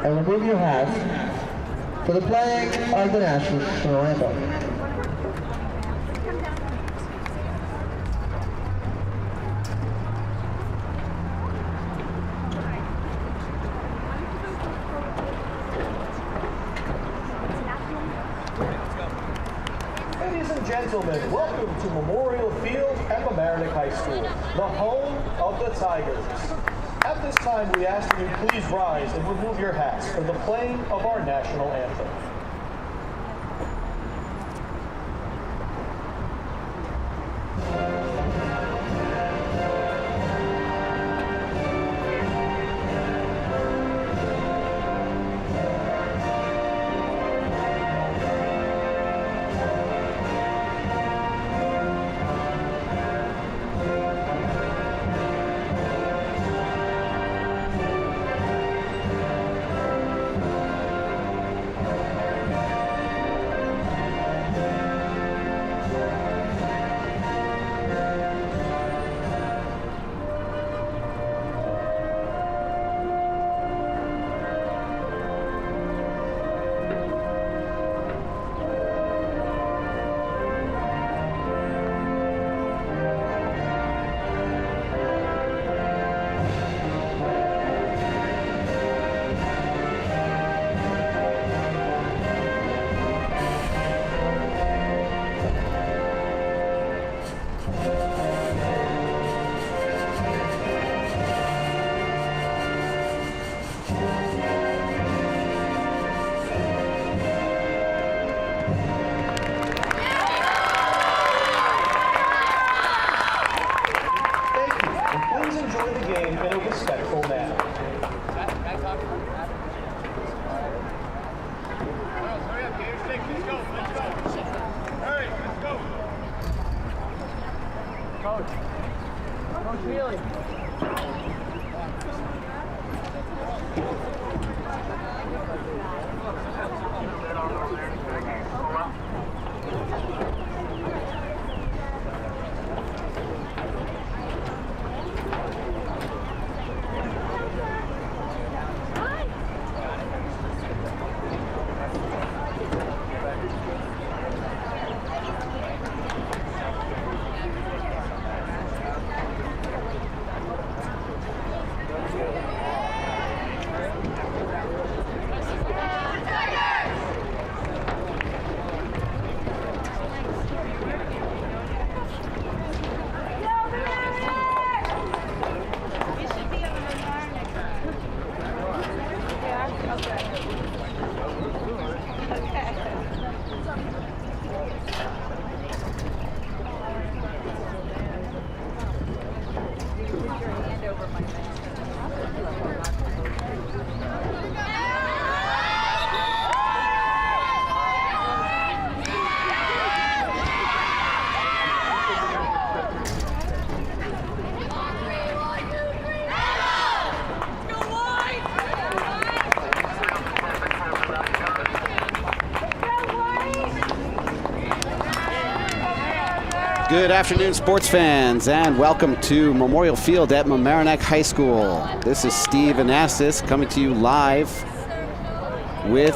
and remove your hats for the playing of the national anthem. Ladies and gentlemen, welcome to Memorial Field at Mamaroneck High School, the home of the Tigers. At this time, we ask that you please rise and remove your hats for the playing of our national anthem. Good afternoon, sports fans, and welcome to Memorial Field at Mamaroneck High School. This is Steve Anastas coming to you live with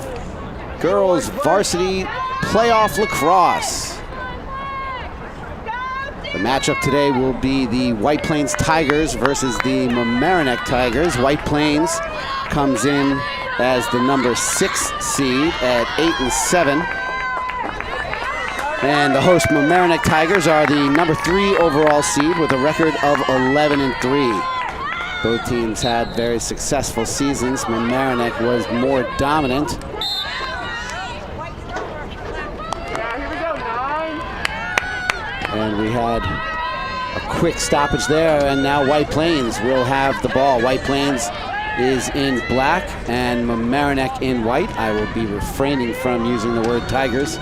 girls varsity playoff lacrosse. The matchup today will be the White Plains Tigers versus the Mamaroneck Tigers. White Plains comes in as the number 6 seed at 8-7. And the host Mamaroneck Tigers are the number 3 overall seed with a record of 11-3. Both teams had very successful seasons. Mamaroneck was more dominant. And we had a quick stoppage there, and now White Plains will have the ball. White Plains is in black and Mamaroneck in white. I will be refraining from using the word Tigers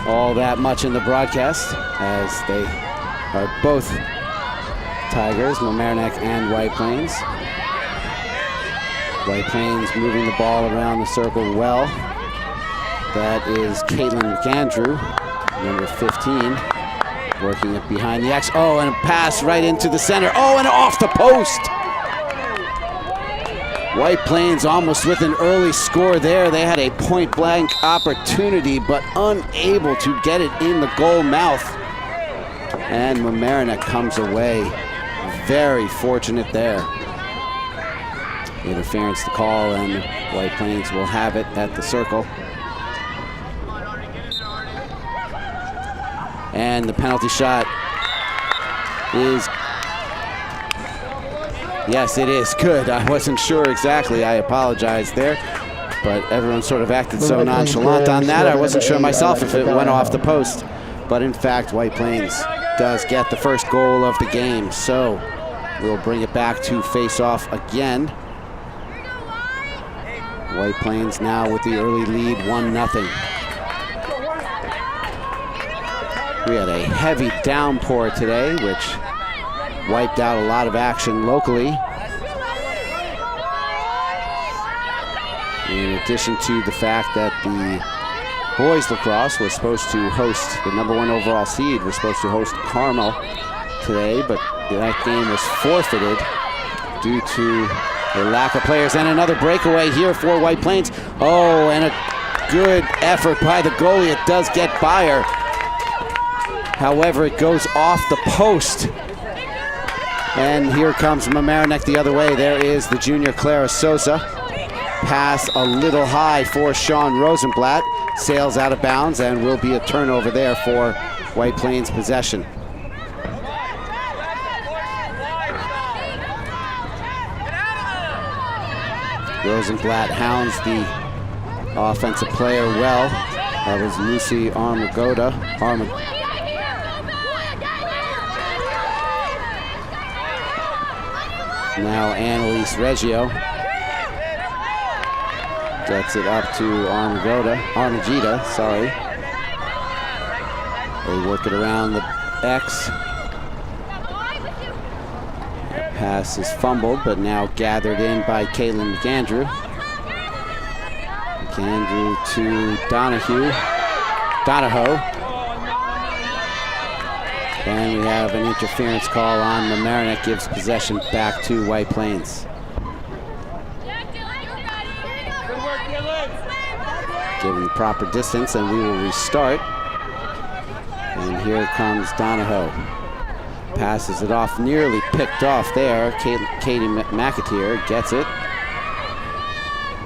all that much in the broadcast, as they are both Tigers, Mamaroneck and White Plains. White Plains moving the ball around the circle well. That is Caitlin McAndrew, number 15, working it behind the X. Oh, and a pass right into the center. Oh, and off the post. White Plains almost with an early score there. They had a point-blank opportunity, but unable to get it in the goal mouth. And Mamaroneck comes away very fortunate there. Interference to call, and White Plains will have it at the circle. And the penalty shot is, yes, it is good. I wasn't sure exactly. I apologize there. But everyone sort of acted so nonchalant on that. I wasn't sure myself if it went off the post. But in fact, White Plains does get the first goal of the game. So we'll bring it back to face-off again. White Plains now with the early lead, 1-0. We had a heavy downpour today, which wiped out a lot of action locally. In addition to the fact that the boys lacrosse was supposed to host, the #1 overall seed was supposed to host Carmel today, but that game was forfeited due to the lack of players. And another breakaway here for White Plains. Oh, and a good effort by the goalie. It does get Bayer. However, it goes off the post. And here comes Mamaroneck the other way. There is the junior Clara Sosa. Pass a little high for Sean Rosenblatt. Sails out of bounds, and will be a turnover there for White Plains possession. Rosenblatt hounds the offensive player well. That was Lucy Armagoda. Now Annalise Reggio gets it up to Armagida, sorry. They work it around the X. The pass is fumbled, but now gathered in by Caitlin McAndrew. McAndrew to Donahoe. And we have an interference call on Mamaroneck, gives possession back to White Plains. Given the proper distance, and we will restart. And here comes Donahoe. Passes it off, nearly picked off there. Katie McAteer gets it.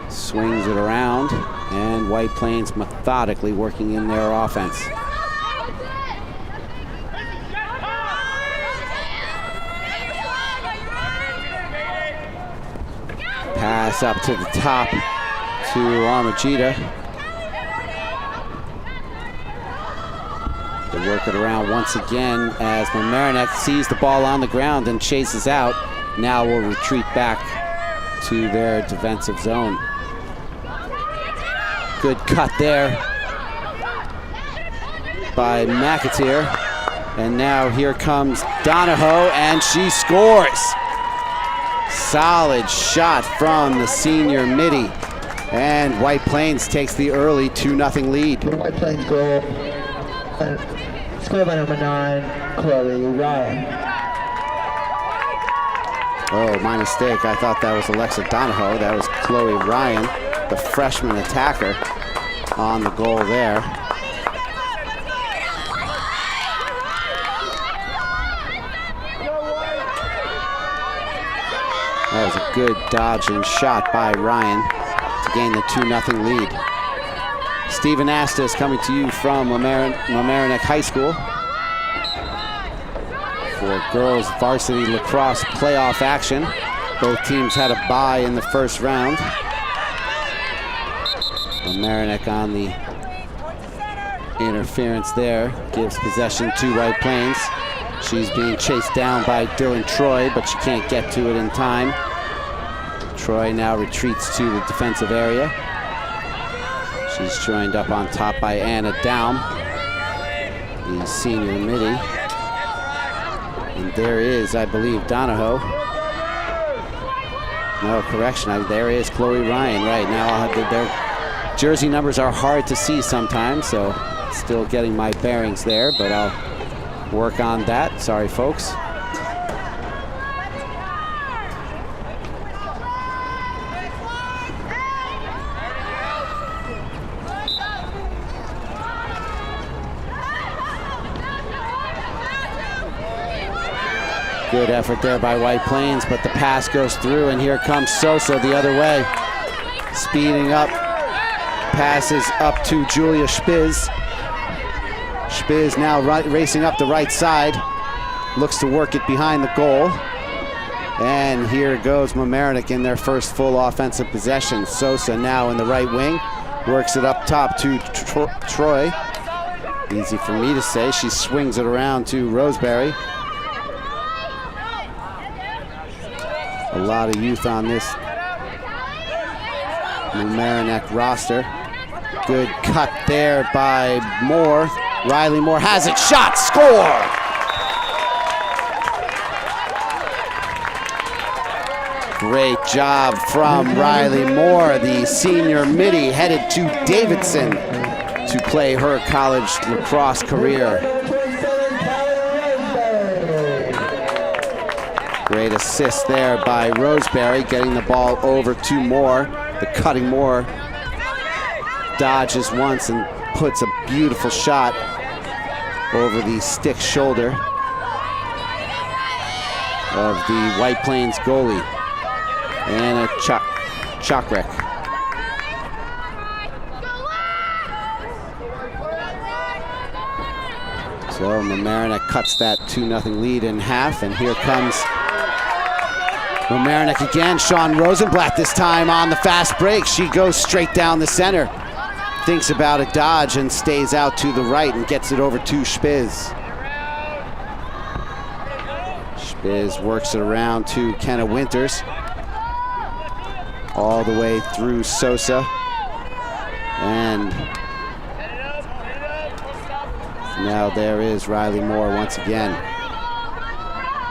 Swings it around, and White Plains methodically working in their offense. Pass up to the top to Armagida. They work it around once again as Mamaroneck sees the ball on the ground and chases out. Now will retreat back to their defensive zone. Good cut there by McAteer. And now here comes Donahoe, and she scores. Solid shot from the senior midi. And White Plains takes the early 2-0 lead. White Plains goal. Score by #9, Chloe Ryan. Oh, my mistake. I thought that was Alexa Donahoe. That was Chloe Ryan, the freshman attacker, on the goal there. That was a good dodging shot by Ryan to gain the 2-0 lead. Stephen Astis coming to you from Mamaroneck High School for girls varsity lacrosse playoff action. Both teams had a bye in the first round. Mamaroneck on the interference there gives possession to White Plains. She's being chased down by Dylan Troy, but she can't get to it in time. Troy now retreats to the defensive area. She's joined up on top by Anna Daum, the senior midi. And there is, I believe, Donahoe. No, correction, there is Chloe Ryan. Right now, their jersey numbers are hard to see sometimes, so still getting my bearings there, but I'll work on that. Sorry, folks. Good effort there by White Plains, but the pass goes through, and here comes Sosa the other way. Speeding up, passes up to Julia Spiz. Spiz now racing up the right side, looks to work it behind the goal. And here goes Mamaroneck in their first full offensive possession. Sosa now in the right wing, works it up top to Troy. Easy for me to say. She swings it around to Roseberry. A lot of youth on this Mamaroneck roster. Good cut there by Moore. Riley Moore has it, shot, score! Great job from Riley Moore, the senior midi headed to Davidson to play her college lacrosse career. Great assist there by Roseberry, getting the ball over to Moore. The cutting Moore dodges once and puts a beautiful shot over the stick shoulder of the White Plains goalie. And a chalk wreck. So Mamaroneck cuts that 2-0 lead in half, and here comes Mamaroneck again. Sean Rosenblatt this time on the fast break. She goes straight down the center. Thinks about a dodge and stays out to the right and gets it over to Spiz. Spiz works it around to Kenna Winters. All the way through Sosa. And now there is Riley Moore once again.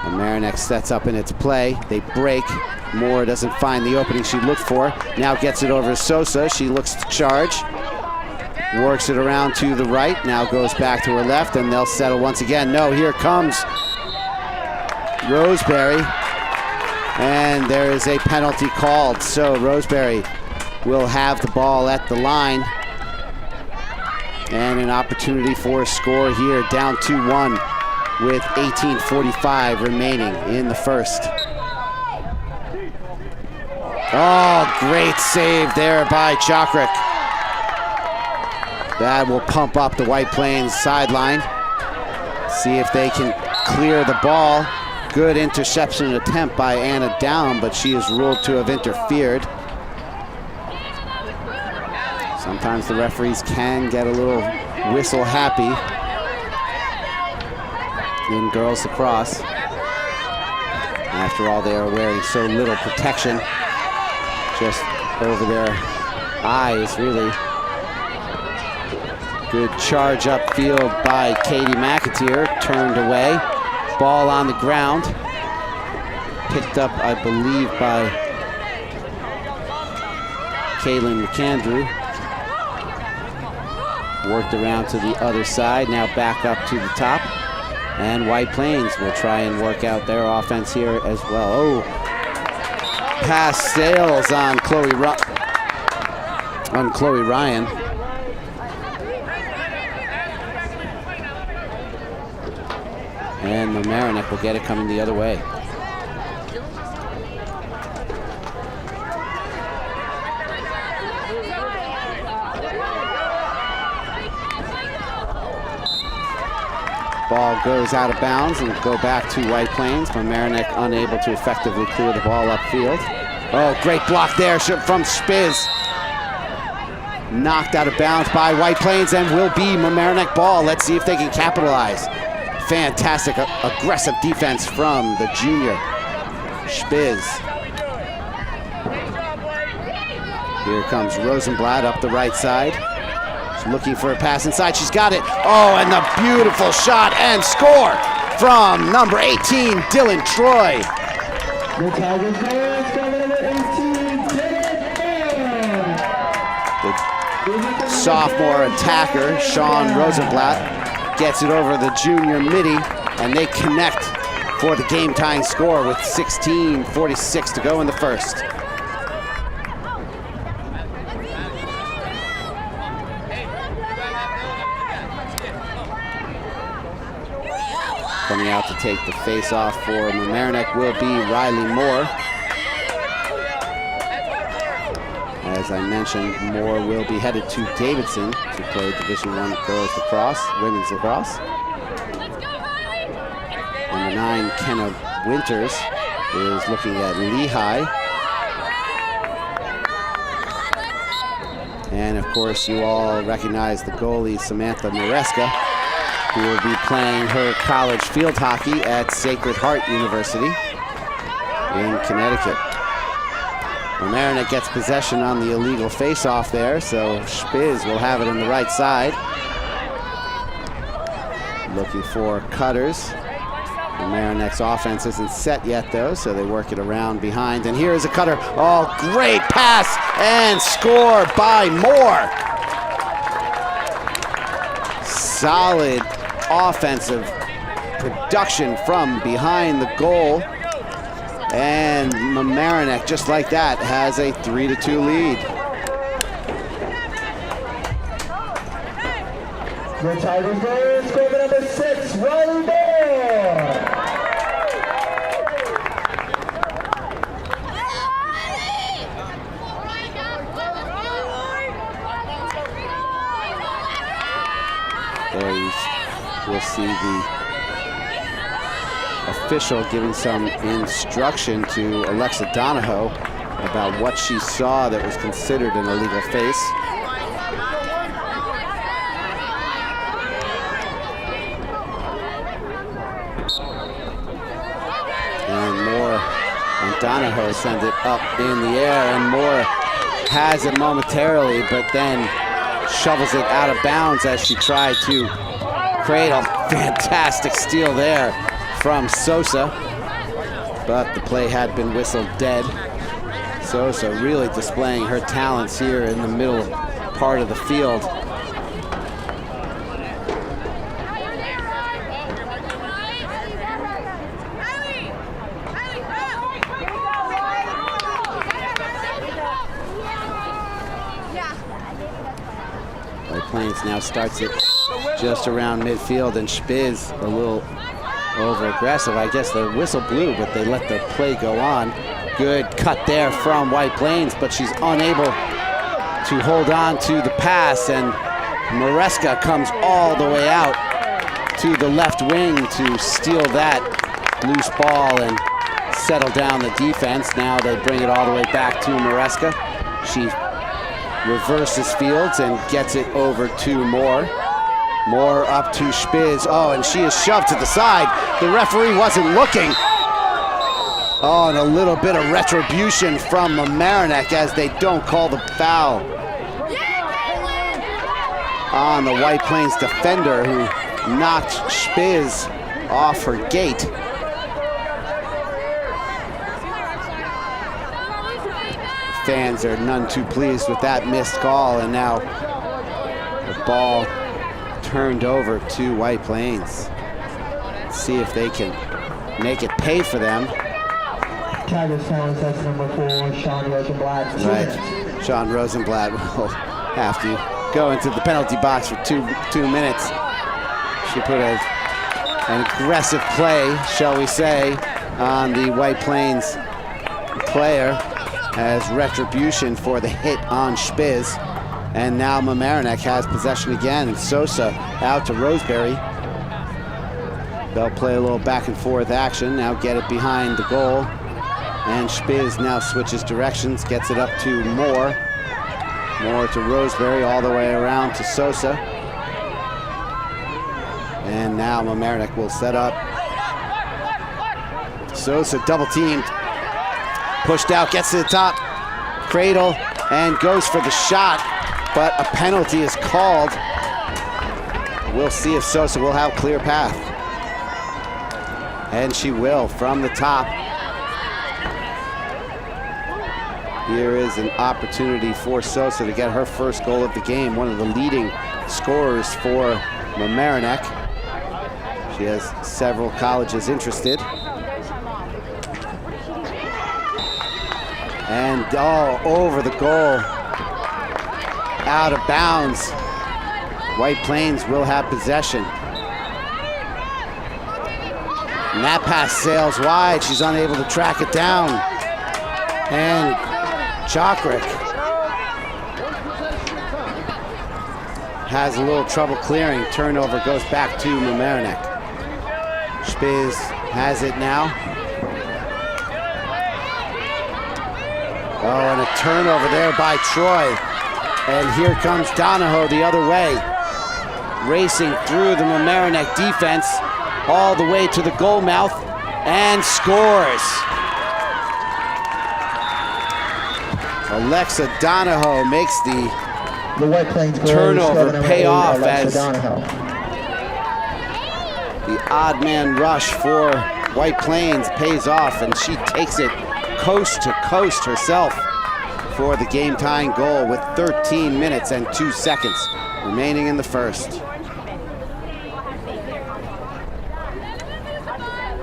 Mamaroneck sets up in its play. They break. Moore doesn't find the opening she looked for. Now gets it over to Sosa. She looks to charge. Works it around to the right. Now goes back to her left, and they'll settle once again. No, here comes Roseberry. And there is a penalty called. So Roseberry will have the ball at the line. And an opportunity for a score here, down 2-1 with 18:45 remaining in the first. Oh, great save there by Chokrik. That will pump up the White Plains sideline. See if they can clear the ball. Good interception attempt by Anna Down, but she is ruled to have interfered. Sometimes the referees can get a little whistle happy in girls lacrosse. After all, they are wearing so little protection just over their eyes, really. Good charge upfield by Katie McAteer, turned away. Ball on the ground, picked up, I believe, by Kaylin McAndrew. Worked around to the other side, now back up to the top. And White Plains will try and work out their offense here as well. Oh, pass sails on Chloe Ryan. And Mamaroneck will get it coming the other way. Ball goes out of bounds and will go back to White Plains. Mamaroneck unable to effectively clear the ball upfield. Oh, great block there from Spiz. Knocked out of bounds by White Plains and will be Mamaroneck ball. Let's see if they can capitalize. Fantastic aggressive defense from the junior Spiz. Here comes Rosenblatt up the right side. She's looking for a pass inside. She's got it. Oh, and the beautiful shot and score from number 18, Dylan Troy. The Tigers fans from number 18, Dylan. The sophomore attacker, Sean Rosenblatt, gets it over the junior midi, and they connect for the game-tying score with 16:46 to go in the first. Coming out to take the face-off for Mamaroneck will be Riley Moore. As I mentioned, Moore will be headed to Davidson to play Division I girls lacrosse, women's lacrosse. Number 9, Kenna Winters, is looking at Lehigh. And of course, you all recognize the goalie, Samantha Maresca, who will be playing her college field hockey at Sacred Heart University in Connecticut. Mamaroneck gets possession on the illegal face-off there, so Spiz will have it on the right side. Looking for cutters. Mamaroneck's offense isn't set yet, though, so they work it around behind. And here is a cutter. Oh, great pass and score by Moore. Solid offensive production from behind the goal. And Mamaroneck, just like that, has a 3-2 lead. The Tigers goal, scorer number 6, Riley Moore. We'll see the official giving some instruction to Alexa Donahoe about what she saw that was considered an illegal face. And Moore and Donahoe send it up in the air, and Moore has it momentarily, but then shovels it out of bounds as she tried to create a fantastic steal there from Sosa, but the play had been whistled dead. Sosa really displaying her talents here in the middle part of the field. White Plains now starts it just around midfield, and Spiz a little over aggressive. I guess the whistle blew, but they let the play go on. Good cut there from White Plains, but she's unable to hold on to the pass, and Maresca comes all the way out to the left wing to steal that loose ball and settle down the defense. Now they bring it all the way back to Maresca. She reverses fields and gets it over to Moore. Moore up to Spiz. Oh, and she is shoved to the side. The referee wasn't looking. Oh, and a little bit of retribution from Mamaroneck as they don't call the foul on the White Plains defender, who knocked Spiz off her gate. Fans are none too pleased with that missed call, and now the ball turned over to White Plains. Let's see if they can make it pay for them. Tigers foul, that's number 4, Sean Rosenblatt. Right, Sean Rosenblatt will have to go into the penalty box for two minutes. She put an aggressive play, shall we say, on the White Plains player as retribution for the hit on Spiz. And now Mamaroneck has possession again. Sosa out to Roseberry. They'll play a little back and forth action. Now get it behind the goal. And Spiz now switches directions, gets it up to Moore. Moore to Roseberry, all the way around to Sosa. And now Mamaroneck will set up. Sosa double teamed. Pushed out, gets to the top. Cradle, and goes for the shot. But a penalty is called. We'll see if Sosa will have clear path. And she will from the top. Here is an opportunity for Sosa to get her first goal of the game, one of the leading scorers for Mamaroneck. She has several colleges interested. And over the goal. Out of bounds. White Plains will have possession. And that pass sails wide. She's unable to track it down. And Chokrick has a little trouble clearing. Turnover goes back to Mamaroneck. Spiz has it now. Oh, and a turnover there by Troy. And here comes Donahoe the other way. Racing through the Mamaroneck defense all the way to the goal mouth and scores. Alexa Donahoe makes the White Plains turnover pay off as Donahoe. the odd man rush for White Plains pays off, and she takes it coast to coast herself for the game-tying goal with 13 minutes and 2 seconds remaining in the first.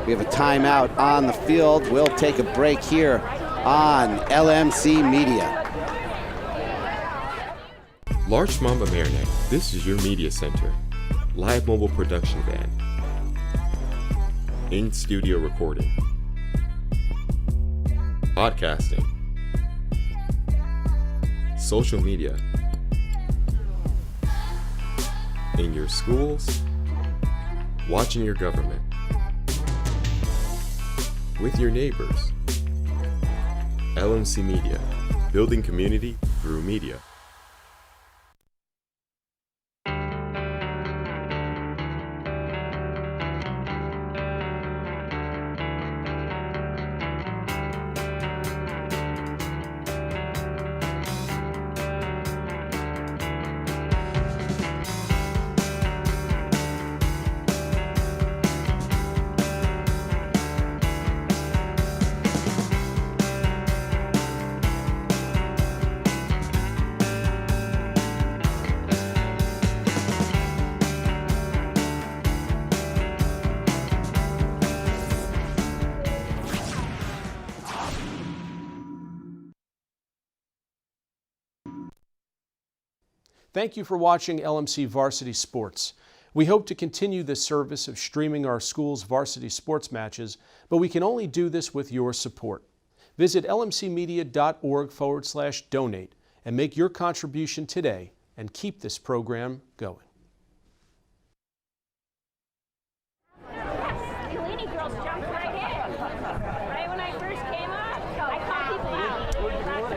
We have a timeout on the field. We'll take a break here on LMC Media. Larchmont Mamaroneck, this is your media center. Live mobile production van. In-studio recording. Podcasting. Social media. In your schools. Watching your government. With your neighbors. LMC Media, building community through media. Thank you for watching LMC Varsity Sports. We hope to continue this service of streaming our school's varsity sports matches, but we can only do this with your support. Visit lmcmedia.org/donate and make your contribution today and keep this program going.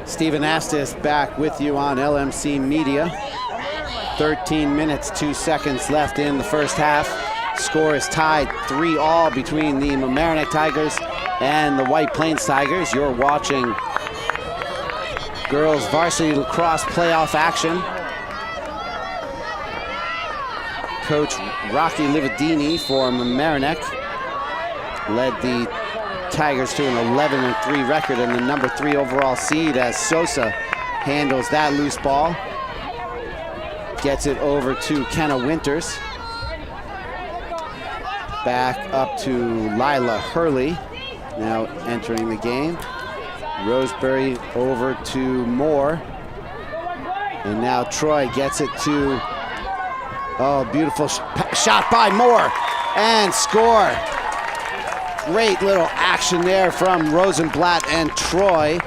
Stephen Astis back with you on LMC Media. 13 minutes, 2 seconds left in the first half. Score is tied 3-all between the Mamaroneck Tigers and the White Plains Tigers. You're watching girls varsity lacrosse playoff action. Coach Rocky Lividini for Mamaroneck led the Tigers to an 11-3 record and the number 3 overall seed as Sosa handles that loose ball. Gets it over to Kenna Winters. Back up to Lila Hurley, now entering the game. Roseberry over to Moore. And now Troy gets it to, oh, beautiful shot by Moore and score. Great little action there from Rosenblatt and Troy.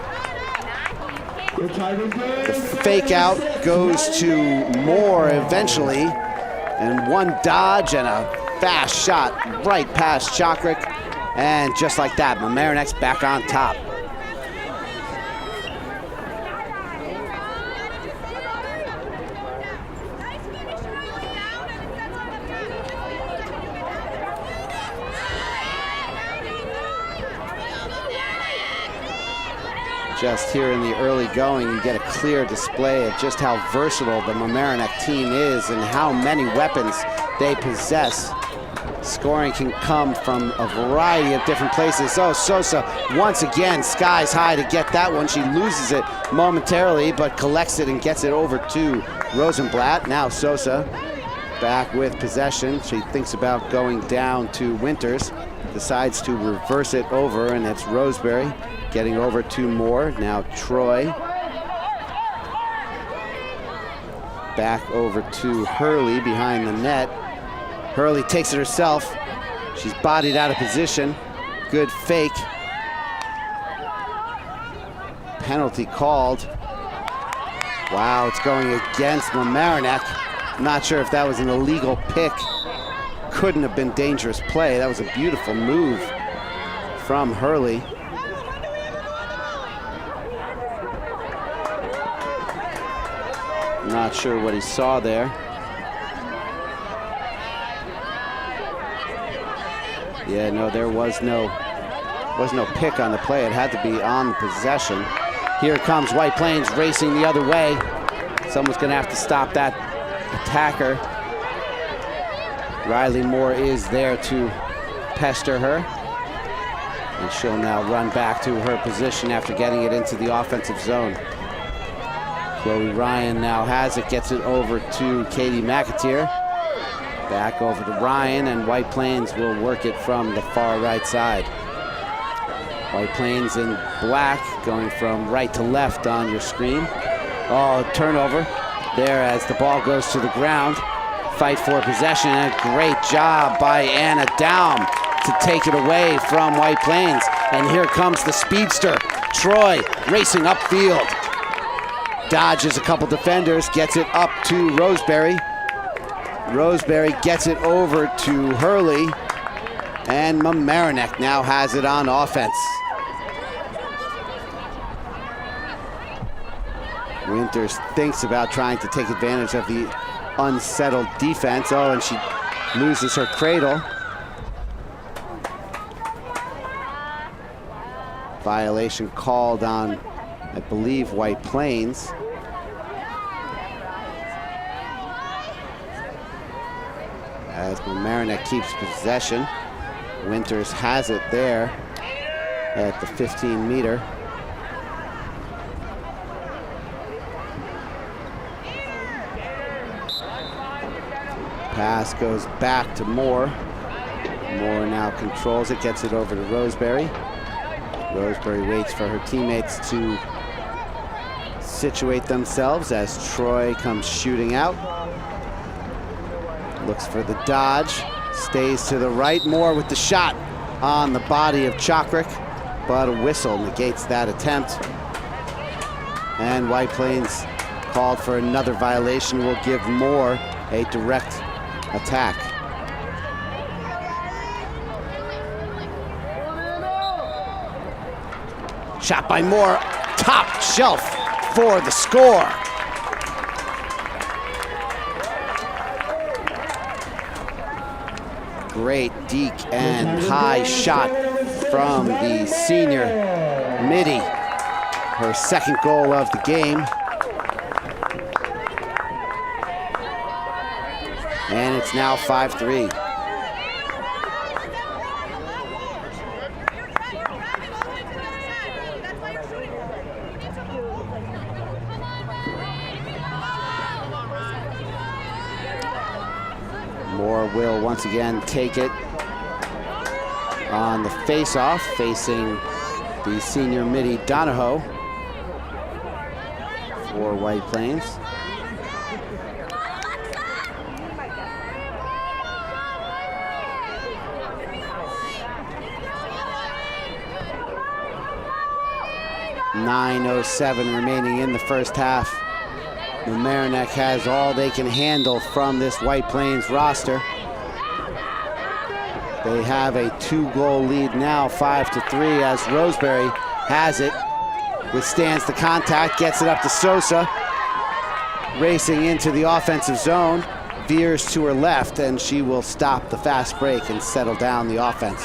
The fake out goes to Moore eventually, and one dodge and a fast shot right past Chokrick, and just like that, Mamaroneck's back on top. Just here in the early going, you get a clear display of just how versatile the Mamaroneck team is and how many weapons they possess. Scoring can come from a variety of different places. Oh, Sosa once again skies high to get that one. She loses it momentarily, but collects it and gets it over to Rosenblatt. Now Sosa back with possession. She thinks about going down to Winters, decides to reverse it over, and it's Roseberry getting over to Moore. Now Troy back over to Hurley behind the net. Hurley takes it herself. She's bodied out of position. Good fake. Penalty called. Wow, it's going against Mamaroneck. Not sure if that was an illegal pick. Couldn't have been dangerous play. That was a beautiful move from Hurley. Not sure what he saw there. Yeah, no, there was no pick on the play. It had to be on the possession. Here comes White Plains racing the other way. Someone's going to have to stop that attacker. Riley Moore is there to pester her. And she'll now run back to her position after getting it into the offensive zone. Chloe Ryan now has it, gets it over to Katie McAteer. Back over to Ryan, and White Plains will work it from the far right side. White Plains in black, going from right to left on your screen. Oh, turnover there as the ball goes to the ground. Fight for possession, and a great job by Anna Daum to take it away from White Plains. And here comes the speedster, Troy, racing upfield. Dodges a couple defenders, gets it up to Roseberry. Roseberry gets it over to Hurley, and Mamaroneck now has it on offense. Winters thinks about trying to take advantage of the unsettled defense. Oh, and she loses her cradle. Violation called on, I believe, White Plains. As Mamaroneck keeps possession. Winters has it there at the 15-meter. Pass goes back to Moore. Moore now controls it, gets it over to Roseberry. Roseberry waits for her teammates to situate themselves as Troy comes shooting out. Looks for the dodge, stays to the right. Moore with the shot on the body of Chokrik, but a whistle negates that attempt. And White Plains called for another violation, will give Moore a direct attack. Shot by Moore, top shelf for the score. Great deke and high shot from the senior midi. Her second goal of the game. And it's now 5-3. Moore will once again take it on the face-off, facing the senior midi Donahoe for White Plains. .907 remaining in the first half. Mamaroneck has all they can handle from this White Plains roster. They have a 2-goal lead now, 5-3, as Roseberry has it, withstands the contact, gets it up to Sosa, racing into the offensive zone, veers to her left, and she will stop the fast break and settle down the offense.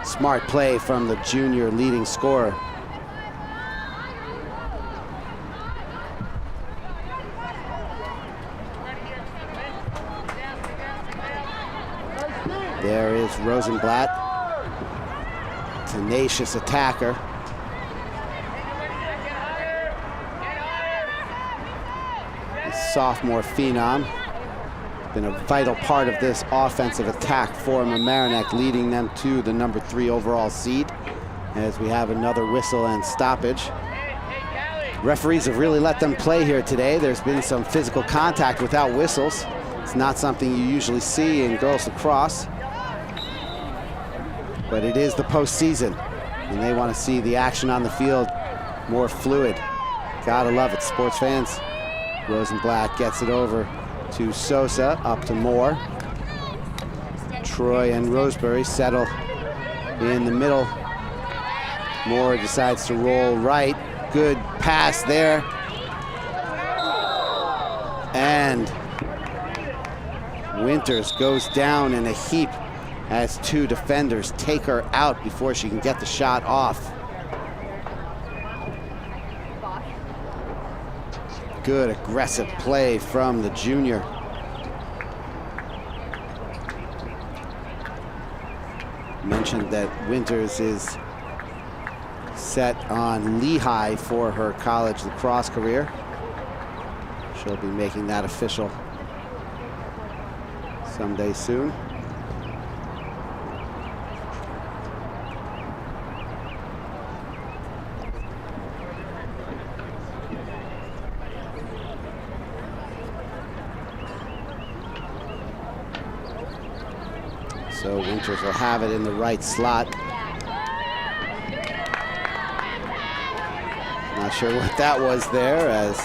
Smart play from the junior leading scorer. There is Rosenblatt, tenacious attacker. The sophomore phenom, been a vital part of this offensive attack for Mamaroneck, leading them to the number 3 overall seed, as we have another whistle and stoppage. Referees have really let them play here today. There's been some physical contact without whistles. It's not something you usually see in girls lacrosse. but it is the postseason, and they want to see the action on the field more fluid. Gotta love it, sports fans. Rosenblatt gets it over to Sosa, up to Moore. Troy and Roseberry settle in the middle. Moore decides to roll right. Good pass there. And Winters goes down in a heap as two defenders take her out before she can get the shot off. Good aggressive play from the junior. Mentioned that Winters is set on Lehigh for her college lacrosse career. She'll be making that official someday soon. So Winters will have it in the right slot. Not sure what that was there, as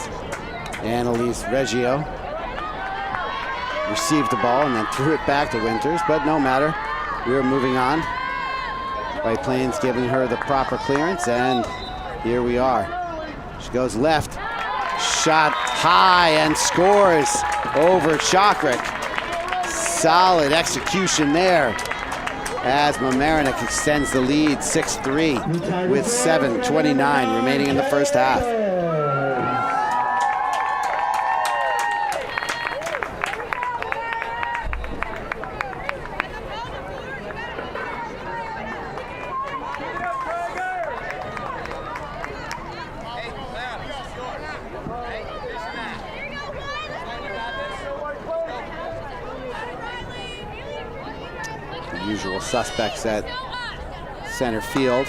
Annalise Reggio received the ball and then threw it back to Winters, but no matter. We're moving on. White Plains giving her the proper clearance, and here we are. She goes left, shot high and scores over Chokrik. Solid execution there as Mamaroneck extends the lead 6-3 with 7:29 remaining in the first half. Usual suspects at center field.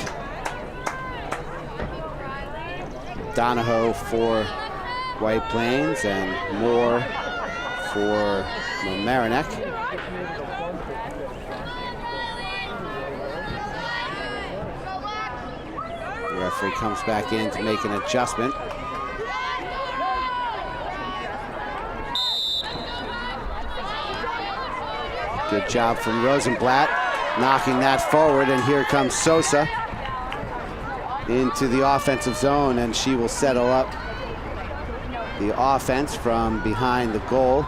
Donahoe for White Plains and Moore for Mamaroneck. The referee comes back in to make an adjustment. Good job from Rosenblatt, knocking that forward, and here comes Sosa into the offensive zone, and she will settle up the offense from behind the goal.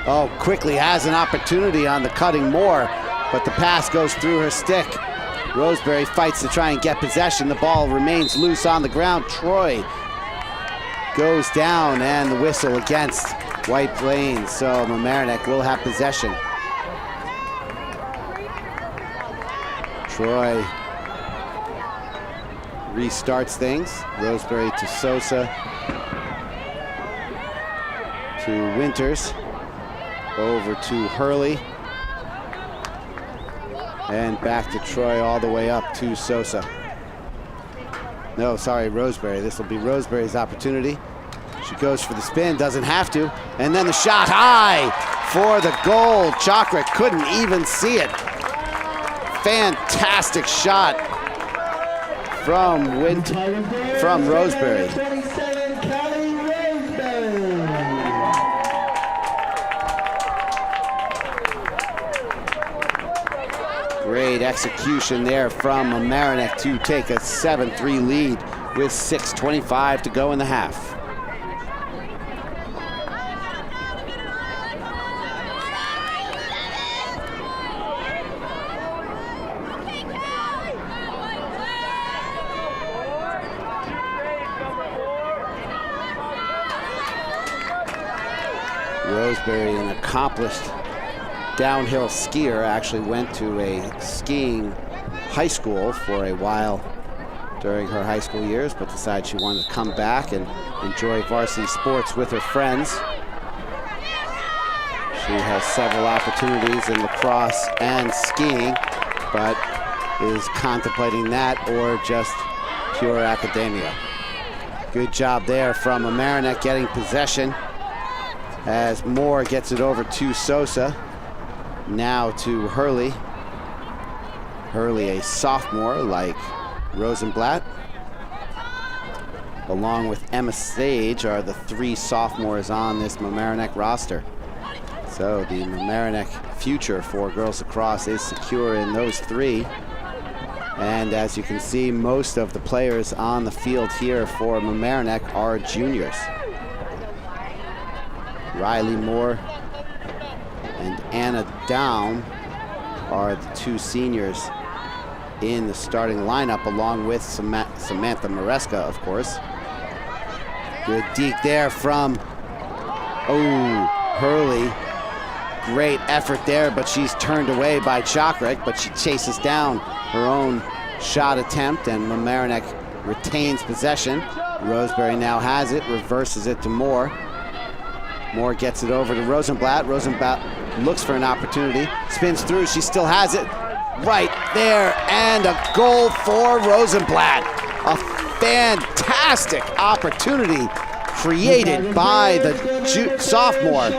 Oh, quickly has an opportunity on the cutting Moore, but the pass goes through her stick. Roseberry fights to try and get possession. The ball remains loose on the ground. Troy goes down, and the whistle against White Plains, so Mamaroneck will have possession. Troy restarts things. Roseberry to Sosa, to Winters, over to Hurley, and back to Troy all the way up to Sosa. No, sorry, Roseberry. This will be Roseberry's opportunity. She goes for the spin, doesn't have to, and then the shot high for the goal. Chokrik couldn't even see it. Fantastic shot from Roseberry. Great execution there from Mamaroneck to take a 7-3 lead with 6:25 to go in the half. Roseberry, an accomplished downhill skier, actually went to a skiing high school for a while during her high school years, but decided she wanted to come back and enjoy varsity sports with her friends. She has several opportunities in lacrosse and skiing, but is contemplating that or just pure academia. Good job there from Mamaroneck getting possession as Moore gets it over to Sosa. Now to Hurley. Hurley, a sophomore like Rosenblatt. Along with Emma Sage are the 3 sophomores on this Mamaroneck roster. So the Mamaroneck future for girls lacrosse is secure in those 3. And as you can see, most of the players on the field here for Mamaroneck are juniors. Riley Moore and Anna Down are the 2 seniors in the starting lineup, along with Samantha Maresca, of course. Good deke there from, Hurley. Great effort there, but she's turned away by Chokrik, but she chases down her own shot attempt, and Mamaroneck retains possession. Roseberry now has it, reverses it to Moore. Moore gets it over to Rosenblatt. Rosenblatt looks for an opportunity, spins through, she still has it. Right there, and a goal for Rosenblatt. A fantastic opportunity created by the sophomore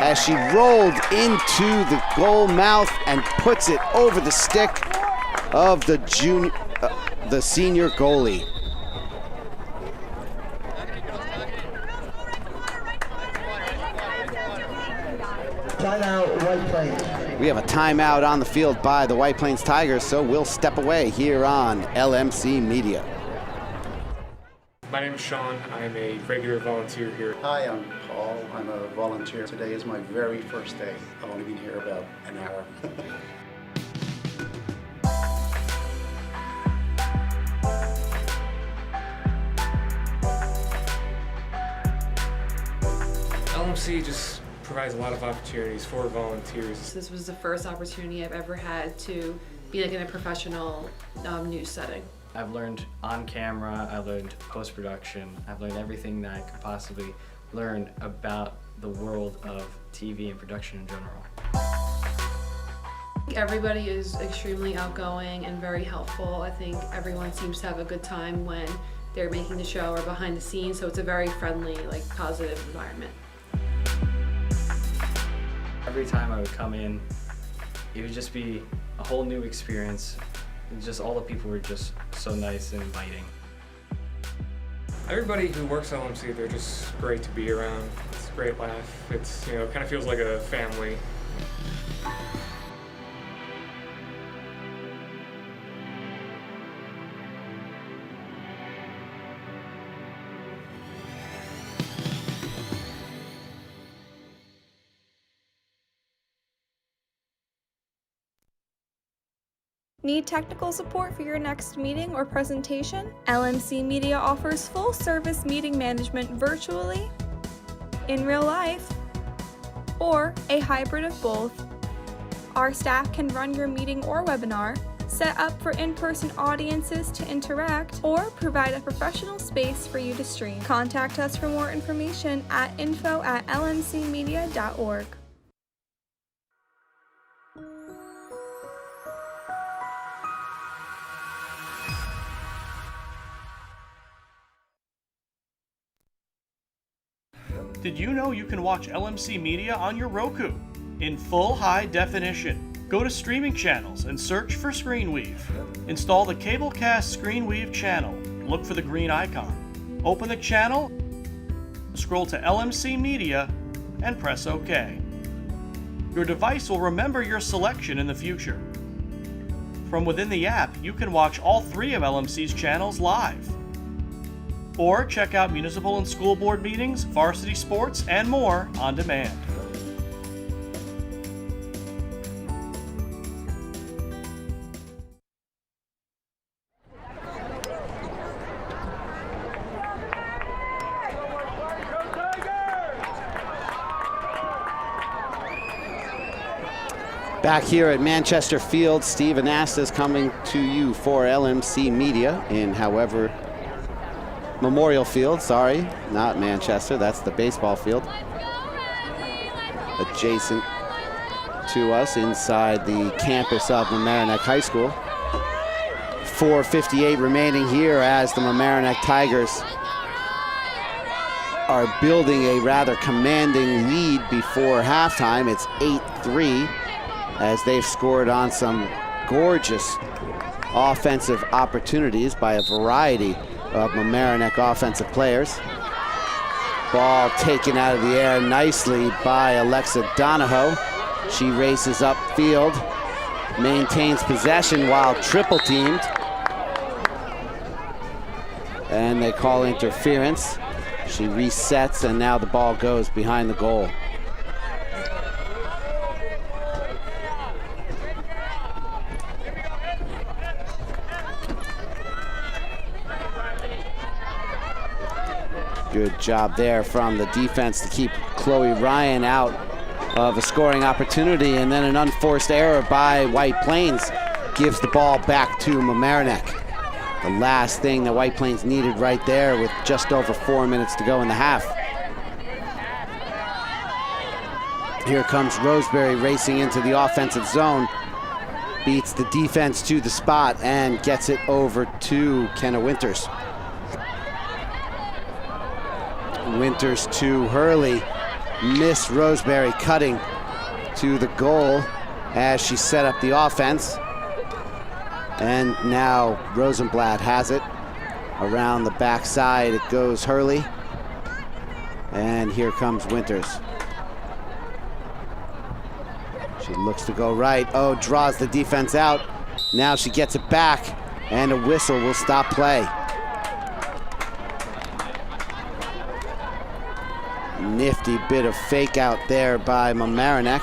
as she rolled into the goal mouth and puts it over the stick of the senior goalie. Timeout, White Plains. We have a timeout on the field by the White Plains Tigers, so we'll step away here on LMC Media. My name is Sean. I'm a regular volunteer here. Hi, I'm Paul. I'm a volunteer. Today is my very first day. I've only been here about an hour. LMC just provides a lot of opportunities for volunteers. This was the first opportunity I've ever had to be like in a professional news setting. I've learned on camera, I learned post-production, I've learned everything that I could possibly learn about the world of TV and production in general. Everybody is extremely outgoing and very helpful. I think everyone seems to have a good time when they're making the show or behind the scenes, so it's a very friendly, like, positive environment. Every time I would come in, it would just be a whole new experience. And just all the people were just so nice and inviting. Everybody who works at LMC, they're just great to be around. It's a great laugh. It's, you know, it kind of feels like a family. Need technical support for your next meeting or presentation? LMC Media offers full-service meeting management virtually, in real life, or a hybrid of both. Our staff can run your meeting or webinar, set up for in-person audiences to interact, or provide a professional space for you to stream. Contact us for more information at info@lmcmedia.org. Did you know you can watch LMC Media on your Roku in full high definition? Go to streaming channels and search for ScreenWeave. Install the Cablecast ScreenWeave channel. Look for the green icon. Open the channel, scroll to LMC Media, and press OK. Your device will remember your selection in the future. From within the app, you can watch all 3 of LMC's channels live. Or check out municipal and school board meetings, varsity sports, and more on demand. Back here at Manchester Field, Steve Anastas coming to you for LMC Media in, however, Memorial Field, sorry, not Manchester, that's the baseball field. Adjacent to us inside the campus of Mamaroneck High School. 4:58 remaining here as the Mamaroneck Tigers are building a rather commanding lead before halftime. It's 8-3 as they've scored on some gorgeous offensive opportunities by a variety of Mamaroneck offensive players. Ball taken out of the air nicely by Alexa Donahoe. She races upfield, maintains possession while triple teamed. And they call interference. She resets, and now the ball goes behind the goal. Good job there from the defense to keep Chloe Ryan out of a scoring opportunity, and then an unforced error by White Plains gives the ball back to Mamaroneck. The last thing that White Plains needed right there with just over 4 minutes to go in the half. Here comes Roseberry racing into the offensive zone. Beats the defense to the spot and gets it over to Kenna Winters. Winters to Hurley. Miss Roseberry cutting to the goal as she set up the offense. And now Rosenblatt has it. Around the backside it goes Hurley. And here comes Winters. She looks to go right. Oh, draws the defense out. Now she gets it back, and a whistle will stop play. Nifty bit of fake out there by Mamaroneck.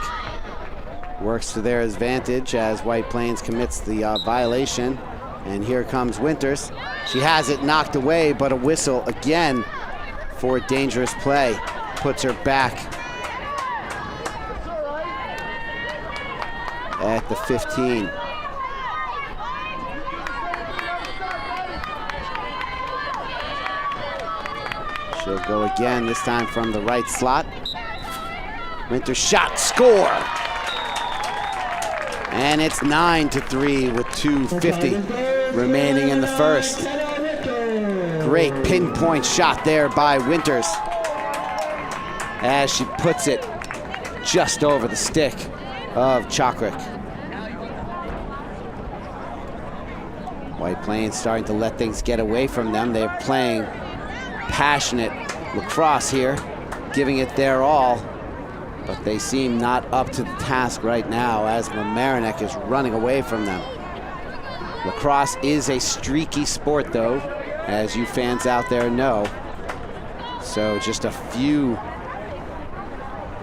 Works to their advantage as White Plains commits the violation. And here comes Winters. She has it knocked away, but a whistle again for dangerous play. Puts her back at the 15. She'll go again, this time from the right slot. Winters shot, score! And it's 9-3 with 2:50 remaining in the first. Great pinpoint shot there by Winters as she puts it just over the stick of Chokrik. White Plains starting to let things get away from them. They're playing passionate lacrosse here, giving it their all, but they seem not up to the task right now as Mamaroneck is running away from them. Lacrosse is a streaky sport though, as you fans out there know. So just a few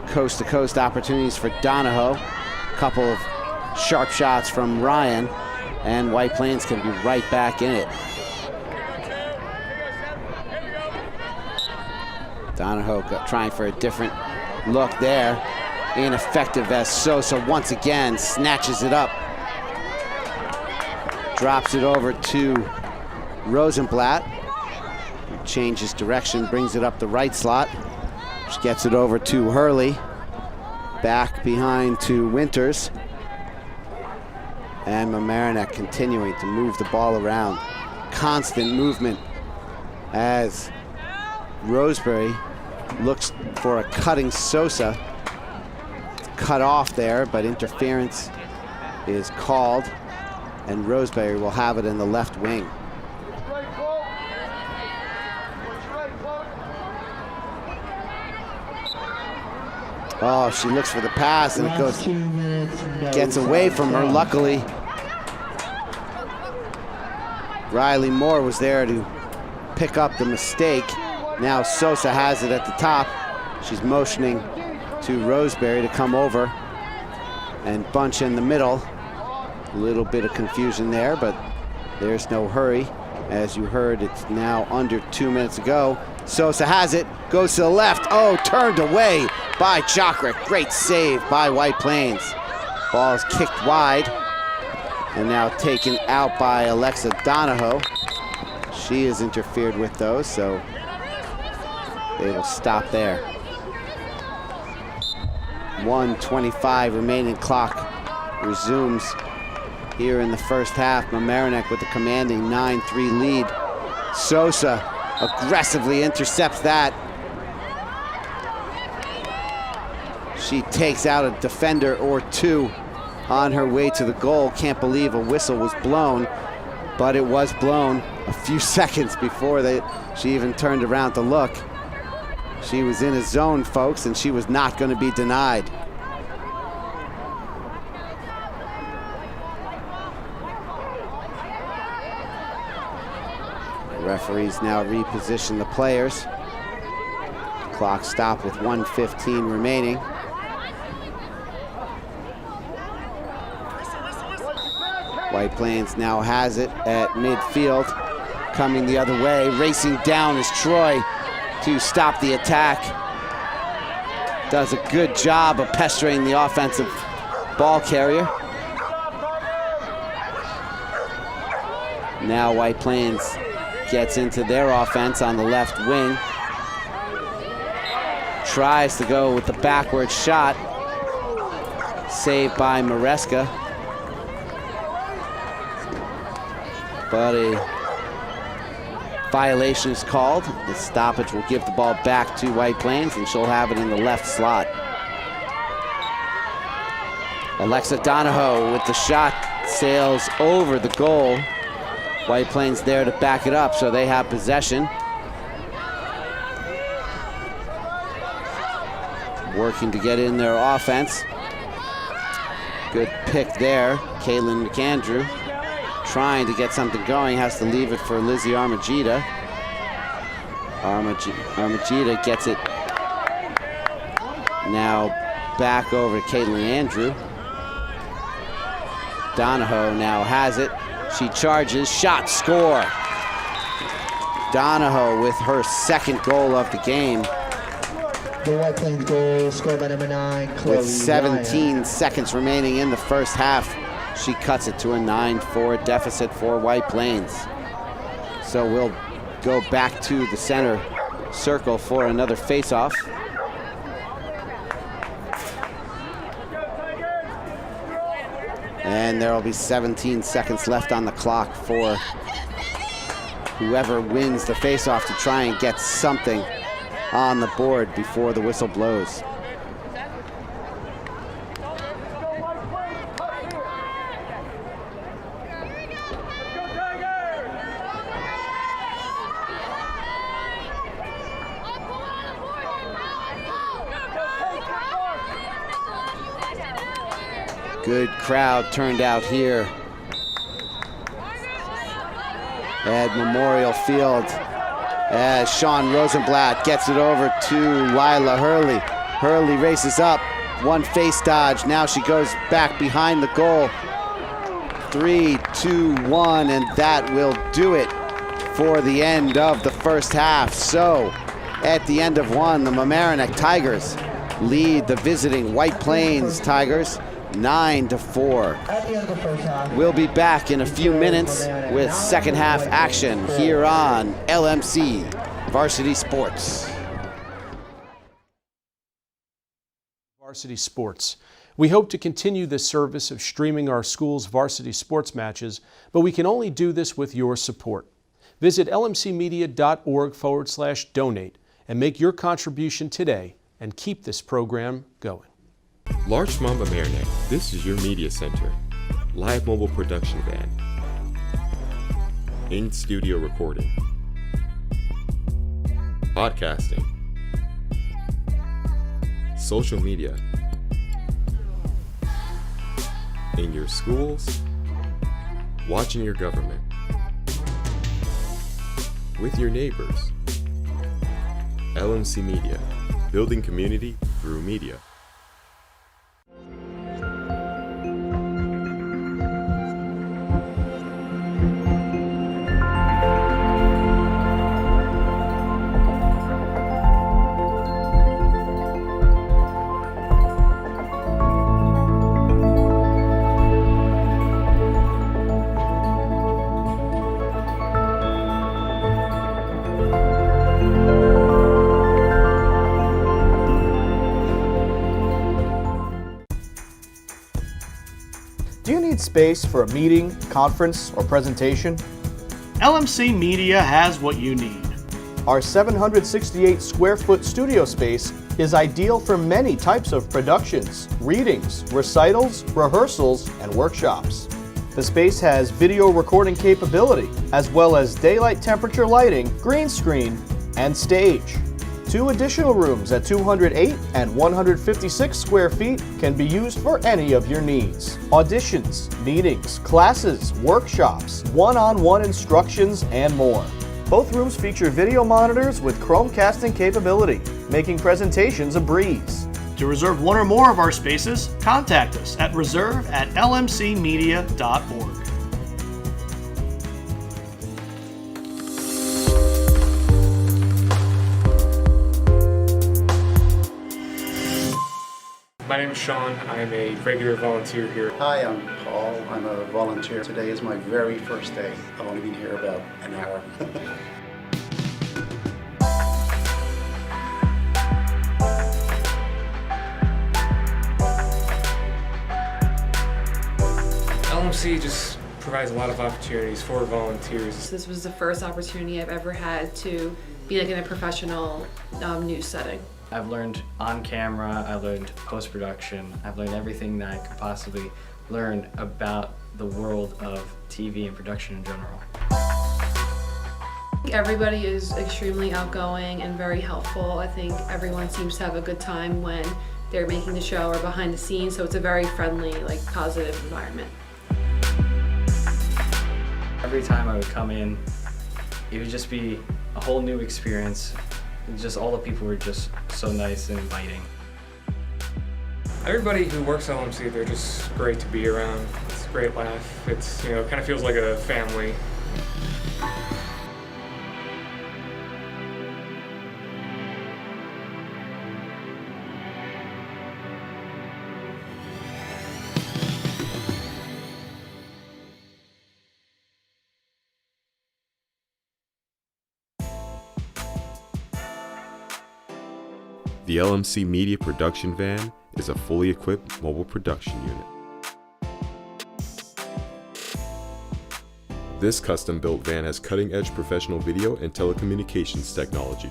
coast-to-coast opportunities for Donahoe. Couple of sharp shots from Ryan, and White Plains can be right back in it. Donahoe trying for a different look there. Ineffective as Sosa once again snatches it up. Drops it over to Rosenblatt. Changes direction, brings it up the right slot. She gets it over to Hurley. Back behind to Winters. And Mamaroneck continuing to move the ball around. Constant movement as Roseberry looks for a cutting Sosa. Cut off there, but interference is called, and Roseberry will have it in the left wing. Oh, she looks for the pass, and it goes, gets away from her, luckily. Riley Moore was there to pick up the mistake. Now Sosa has it at the top. She's motioning to Roseberry to come over and bunch in the middle. A little bit of confusion there, but there's no hurry. As you heard, it's now under 2 minutes to go. Sosa has it, goes to the left. Oh, turned away by Chokrik. Great save by White Plains. Ball is kicked wide and now taken out by Alexa Donahoe. She is interfered with though, so they will stop there. 1:25 remaining, clock resumes here in the first half. Mamaroneck with a commanding 9-3 lead. Sosa aggressively intercepts that. She takes out a defender or two on her way to the goal. Can't believe a whistle was blown, but it was blown a few seconds before she even turned around to look. She was in a zone, folks, and she was not going to be denied. The referees now reposition the players. Clock stopped with 1:15 remaining. White Plains now has it at midfield. Coming the other way, racing down is Troy to stop the attack. Does a good job of pestering the offensive ball carrier. Now White Plains gets into their offense on the left wing. Tries to go with the backward shot. Saved by Mareska. But a violation is called. The stoppage will give the ball back to White Plains, and she'll have it in the left slot. Alexa Donahoe with the shot, sails over the goal. White Plains there to back it up, so they have possession. Working to get in their offense. Good pick there. Kaylin McAndrew trying to get something going, has to leave it for Lizzie Armagida. Armagida gets it now back over to Caitlin Andrew. Donahoe now has it. She charges, shot, score. Donahoe with her second goal of the game. The White Plains goal scored by number 9, Chloe With 17 Ryan. seconds remaining in the first half, she cuts it to a 9-4 deficit for White Plains. So we'll go back to the center circle for another face-off. And there will be 17 seconds left on the clock for whoever wins the face-off to try and get something on the board before the whistle blows. Good crowd turned out here at Memorial Field as Sean Rosenblatt gets it over to Lila Hurley. Hurley races up, one face dodge. Now she goes back behind the goal. 3, 2, 1, and that will do it for the end of the first half. So at the end of one, the Mamaroneck Tigers lead the visiting White Plains Tigers 9-4. At the end of the first half, We'll be back in a few minutes with second half action here on LMC Varsity Sports. Varsity Sports. We hope to continue this service of streaming our school's varsity sports matches, but we can only do this with your support. Visit lmcmedia.org/donate and make your contribution today and keep this program going. Large Mamaroneck, this is your media center. Live mobile production van. In-studio recording. Podcasting. Social media. In your schools. Watching your government. With your neighbors. LMC Media, building community through media. Do you need space for a meeting, conference, or presentation? LMC Media has what you need. Our 768 square foot studio space is ideal for many types of productions, readings, recitals, rehearsals, and workshops. The space has video recording capability, as well as daylight temperature lighting, green screen, and stage. 2 additional rooms at 208 and 156 square feet can be used for any of your needs. Auditions, meetings, classes, workshops, one-on-one instructions, and more. Both rooms feature video monitors with Chromecasting capability, making presentations a breeze. To reserve one or more of our spaces, contact us at reserve@lmcmedia.org. My name is Sean. I'm a regular volunteer here. Hi, I'm Paul. I'm a volunteer. Today is my very first day. I've only been here about an hour. LMC just provides a lot of opportunities for volunteers. This was the first opportunity I've ever had to be like in a professional news setting. I've learned on camera, I learned post-production, I've learned everything that I could possibly learn about the world of TV and production in general. Everybody is extremely outgoing and very helpful. I think everyone seems to have a good time when they're making the show or behind the scenes, so it's a very friendly, like positive environment. Every time I would come in, it would just be a whole new experience. And just all the people were just so nice and inviting. Everybody who works at LMC, they're just great to be around. It's a great laugh. It's, kind of feels like a family. The LMC Media Production Van is a fully equipped mobile production unit. This custom-built van has cutting-edge professional video and telecommunications technology,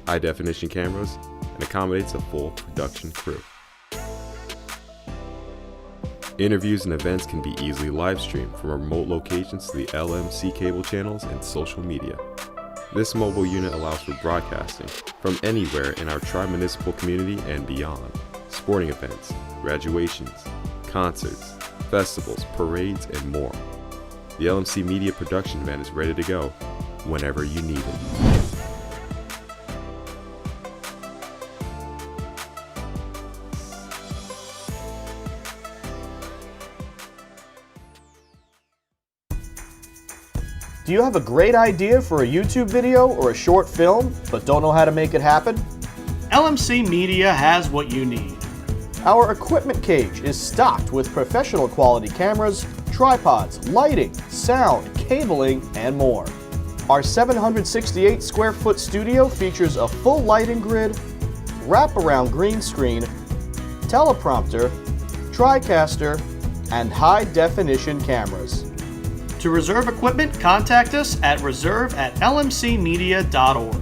high-definition cameras, and accommodates a full production crew. Interviews and events can be easily live-streamed from remote locations to the LMC cable channels and social media. This mobile unit allows for broadcasting from anywhere in our tri-municipal community and beyond. Sporting events, graduations, concerts, festivals, parades, and more. The LMC Media Production Van is ready to go whenever you need it. Do you have a great idea for a YouTube video or a short film, but don't know how to make it happen? LMC Media has what you need. Our equipment cage is stocked with professional quality cameras, tripods, lighting, sound, cabling, and more. Our 768 square foot studio features a full lighting grid, wraparound green screen, teleprompter, TriCaster, and high definition cameras. To reserve equipment, contact us at reserve@lmcmedia.org.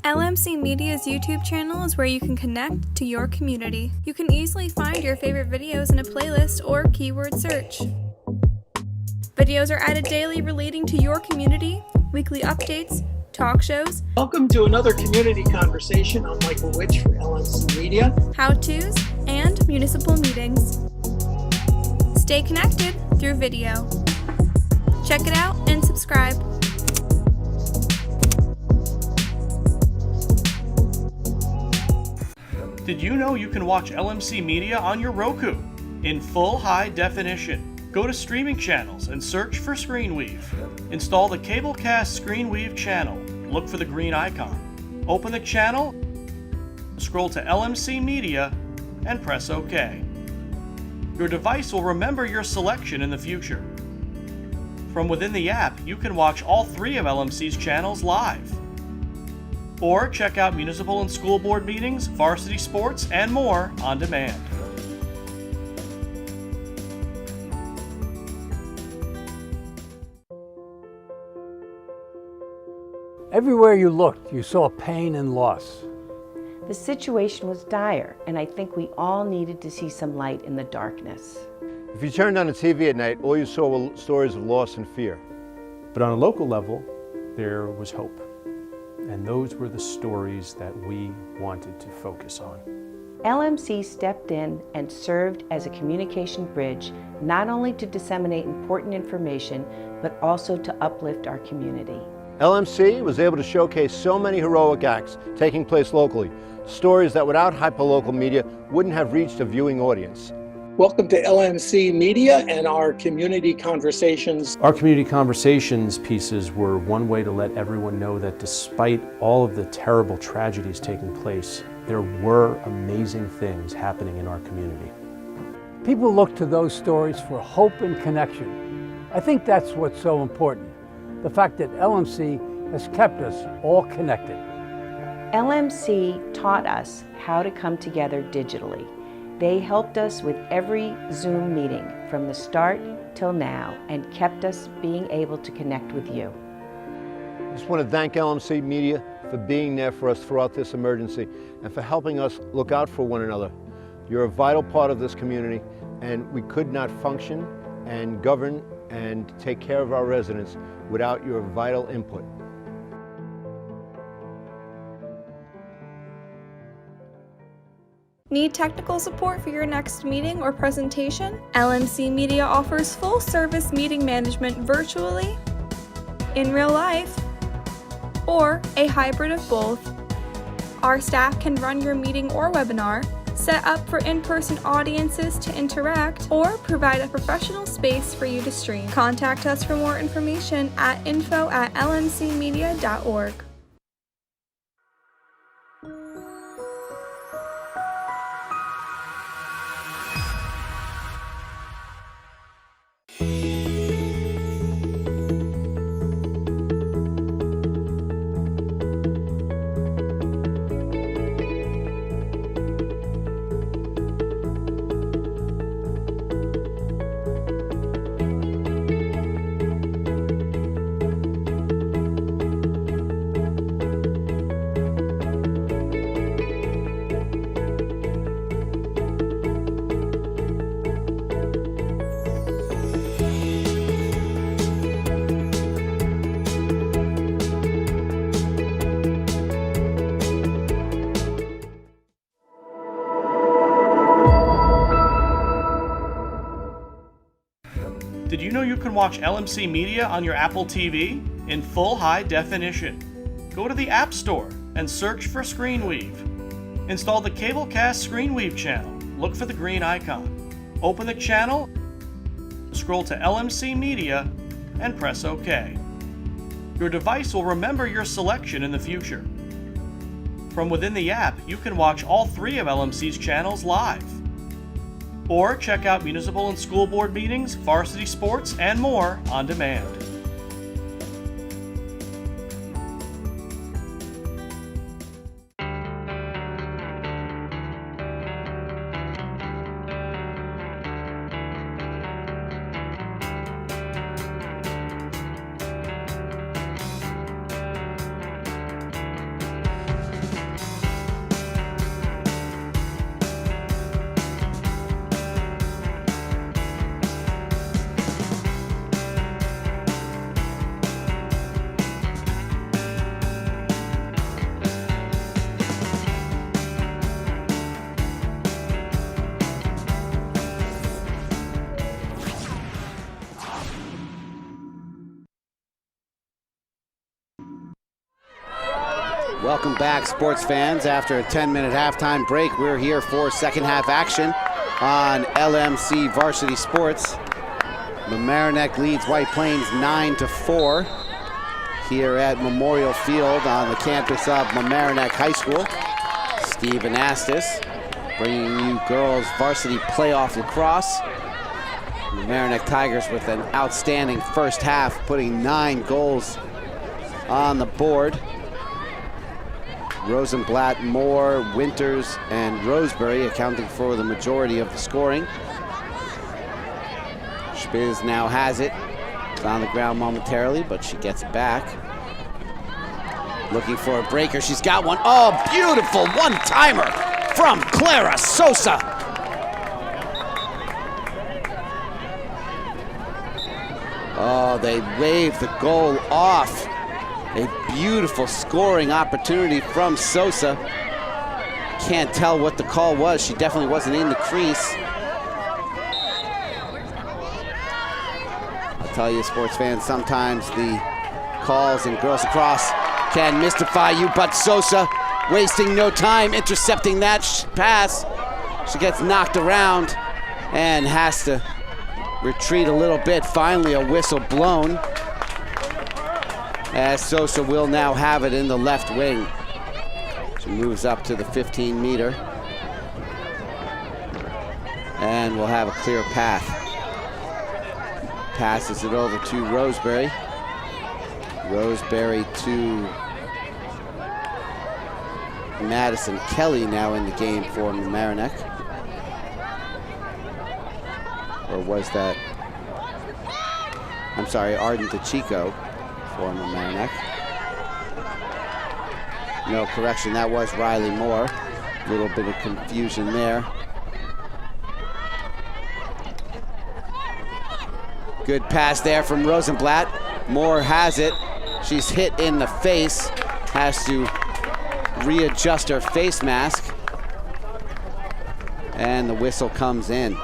LMC Media's YouTube channel is where you can connect to your community. You can easily find your favorite videos in a playlist or keyword search. Videos are added daily relating to your community, weekly updates, talk shows. Welcome to another community conversation. I'm Michael Witch for LMC Media. How-tos, and municipal meetings. Stay connected through video. Check it out and subscribe. Did you know you can watch LMC Media on your Roku in full high definition? Go to streaming channels and search for ScreenWeave. Install the Cablecast ScreenWeave channel. Look for the green icon. Open the channel, scroll to LMC Media, and press OK. Your device will remember your selection in the future. From within the app, you can watch all 3 of LMC's channels live. Or check out municipal and school board meetings, varsity sports, and more on demand. Everywhere you looked, you saw pain and loss. The situation was dire, and I think we all needed to see some light in the darkness. If you turned on the TV at night, all you saw were stories of loss and fear. But on a local level, there was hope. And those were the stories that we wanted to focus on. LMC stepped in and served as a communication bridge, not only to disseminate important information, but also to uplift our community. LMC was able to showcase so many heroic acts taking place locally, stories that without hyperlocal media wouldn't have reached a viewing audience. Welcome to LMC Media and our community conversations. Our community conversations pieces were one way to let everyone know that despite all of the terrible tragedies taking place, there were amazing things happening in our community. People look to those stories for hope and connection. I think that's what's so important. The fact that LMC has kept us all connected. LMC taught us how to come together digitally. They helped us with every Zoom meeting from the start till now and kept us being able to connect with you. I just want to thank LMC Media for being there for us throughout this emergency and for helping us look out for one another. You're a vital part of this community, and we could not function and govern and take care of our residents without your vital input. Need technical support for your next meeting or presentation? LMC Media offers full-service meeting management virtually, in real life, or a hybrid of both. Our staff can run your meeting or webinar, set up for in-person audiences to interact, or provide a professional space for you to stream. Contact us for more information at info@lmcmedia.org. Did you know you can watch LMC Media on your Apple TV in full high definition? Go to the App Store and search for ScreenWeave. Install the Cablecast ScreenWeave channel. Look for the green icon. Open the channel, scroll to LMC Media, and press OK. Your device will remember your selection in the future. From within the app, you can watch all 3 of LMC's channels live. Or check out municipal and school board meetings, varsity sports, and more on demand. Welcome back, sports fans. After a 10-minute halftime break, we're here for second half action on LMC Varsity Sports. Mamaroneck leads White Plains 9-4 here at Memorial Field on the campus of Mamaroneck High School. Steve Anastas bringing you girls varsity playoff lacrosse. Mamaroneck Tigers with an outstanding first half, putting 9 goals on the board. Rosenblatt, Moore, Winters, and Roseberry accounting for the majority of the scoring. Spiz now has it. It's on the ground momentarily, but she gets it back. Looking for a breaker. She's got one. Oh, beautiful one-timer from Clara Sosa. Oh, they wave the goal off. A beautiful scoring opportunity from Sosa. Can't tell what the call was. She definitely wasn't in the crease. I'll tell you, sports fans, sometimes the calls in girls lacrosse can mystify you, but Sosa wasting no time intercepting that pass. She gets knocked around and has to retreat a little bit. Finally, a whistle blown, as Sosa will now have it in the left wing. She moves up to the 15-meter and will have a clear path. Passes it over to Roseberry. Roseberry to Madison Kelly now in the game for Mamaroneck. Or was that, I'm sorry, Arden DeChico for Mamaroneck. No, correction, that was Riley Moore. A little bit of confusion there. Good pass there from Rosenblatt. Moore has it. She's hit in the face. Has to readjust her face mask. And the whistle comes in.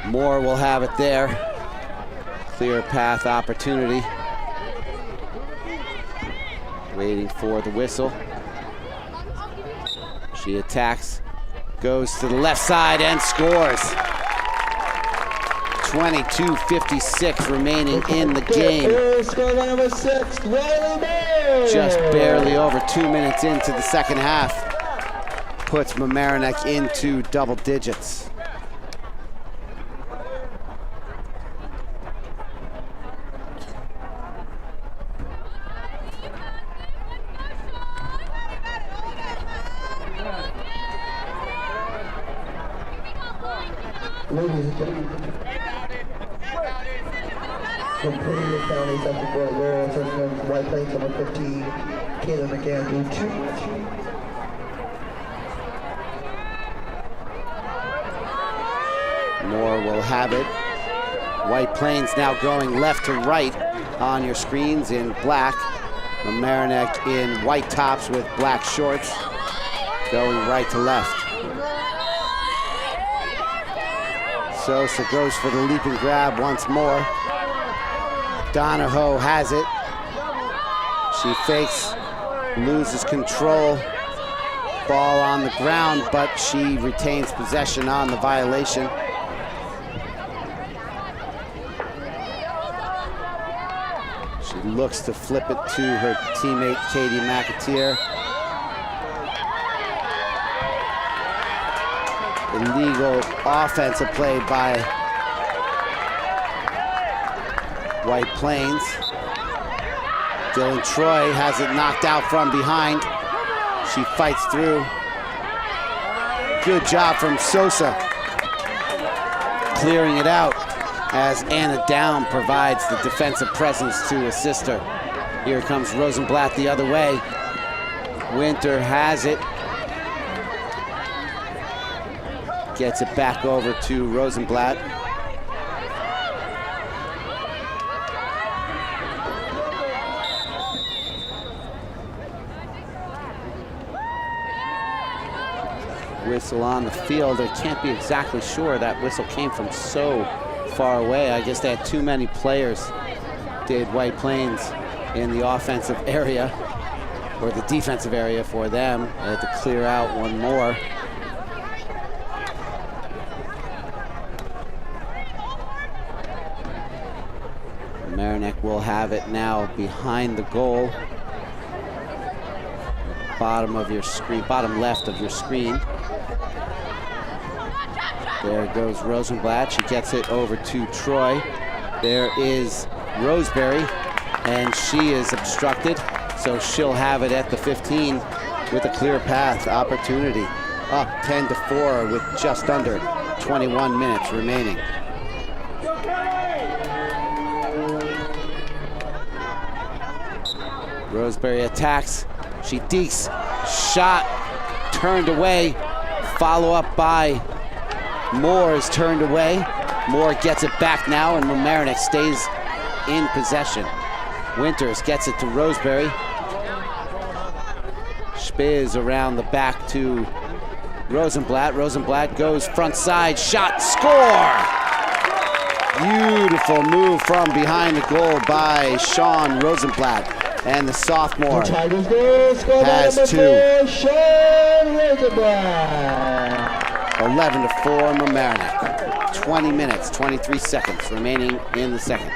Moore will have it there. Clear path opportunity. Waiting for the whistle. She attacks, goes to the left side and scores. 22:56 remaining in the game. Just barely over 2 minutes into the second half. Puts Mamaroneck into double digits. Ladies and gentlemen, from Premier County, Central Fort Laurel, from White Plains, number 15, Kayla McAndrew, 2. Moore will have it. White Plains now going left to right on your screens in black. Mamaroneck in white tops with black shorts, going right to left. Sosa goes for the leap and grab once more. Donahoe has it. She fakes, loses control. Ball on the ground, but she retains possession on the violation. She looks to flip it to her teammate, Katie McAteer. Illegal offensive play by White Plains. Dylan Troy has it knocked out from behind. She fights through. Good job from Sosa clearing it out as Anna Down provides the defensive presence to assist her. Here comes Rosenblatt the other way. Winter has it. Gets it back over to Rosenblatt. Whistle on the field. I can't be exactly sure. That whistle came from so far away. I guess they had too many players, did White Plains, in the offensive area, or the defensive area for them. They had to clear out one more. Mamaroneck will have it now behind the goal. Bottom of your screen, bottom left of your screen. There goes Rosenblatt. She gets it over to Troy. There is Roseberry, and she is obstructed, so she'll have it at the 15 with a clear path opportunity. Up 10-4 with just under 21 minutes remaining. Roseberry attacks. She dekes. Shot turned away. Follow up by Moore is turned away. Moore gets it back now, and Mamaroneck stays in possession. Winters gets it to Roseberry. Spiz around the back to Rosenblatt. Rosenblatt goes front side. Shot. Score! Beautiful move from behind the goal by Sean Rosenblatt. And the sophomore has two. 11-4 Mamaroneck. 20 minutes, 23 seconds remaining in the second.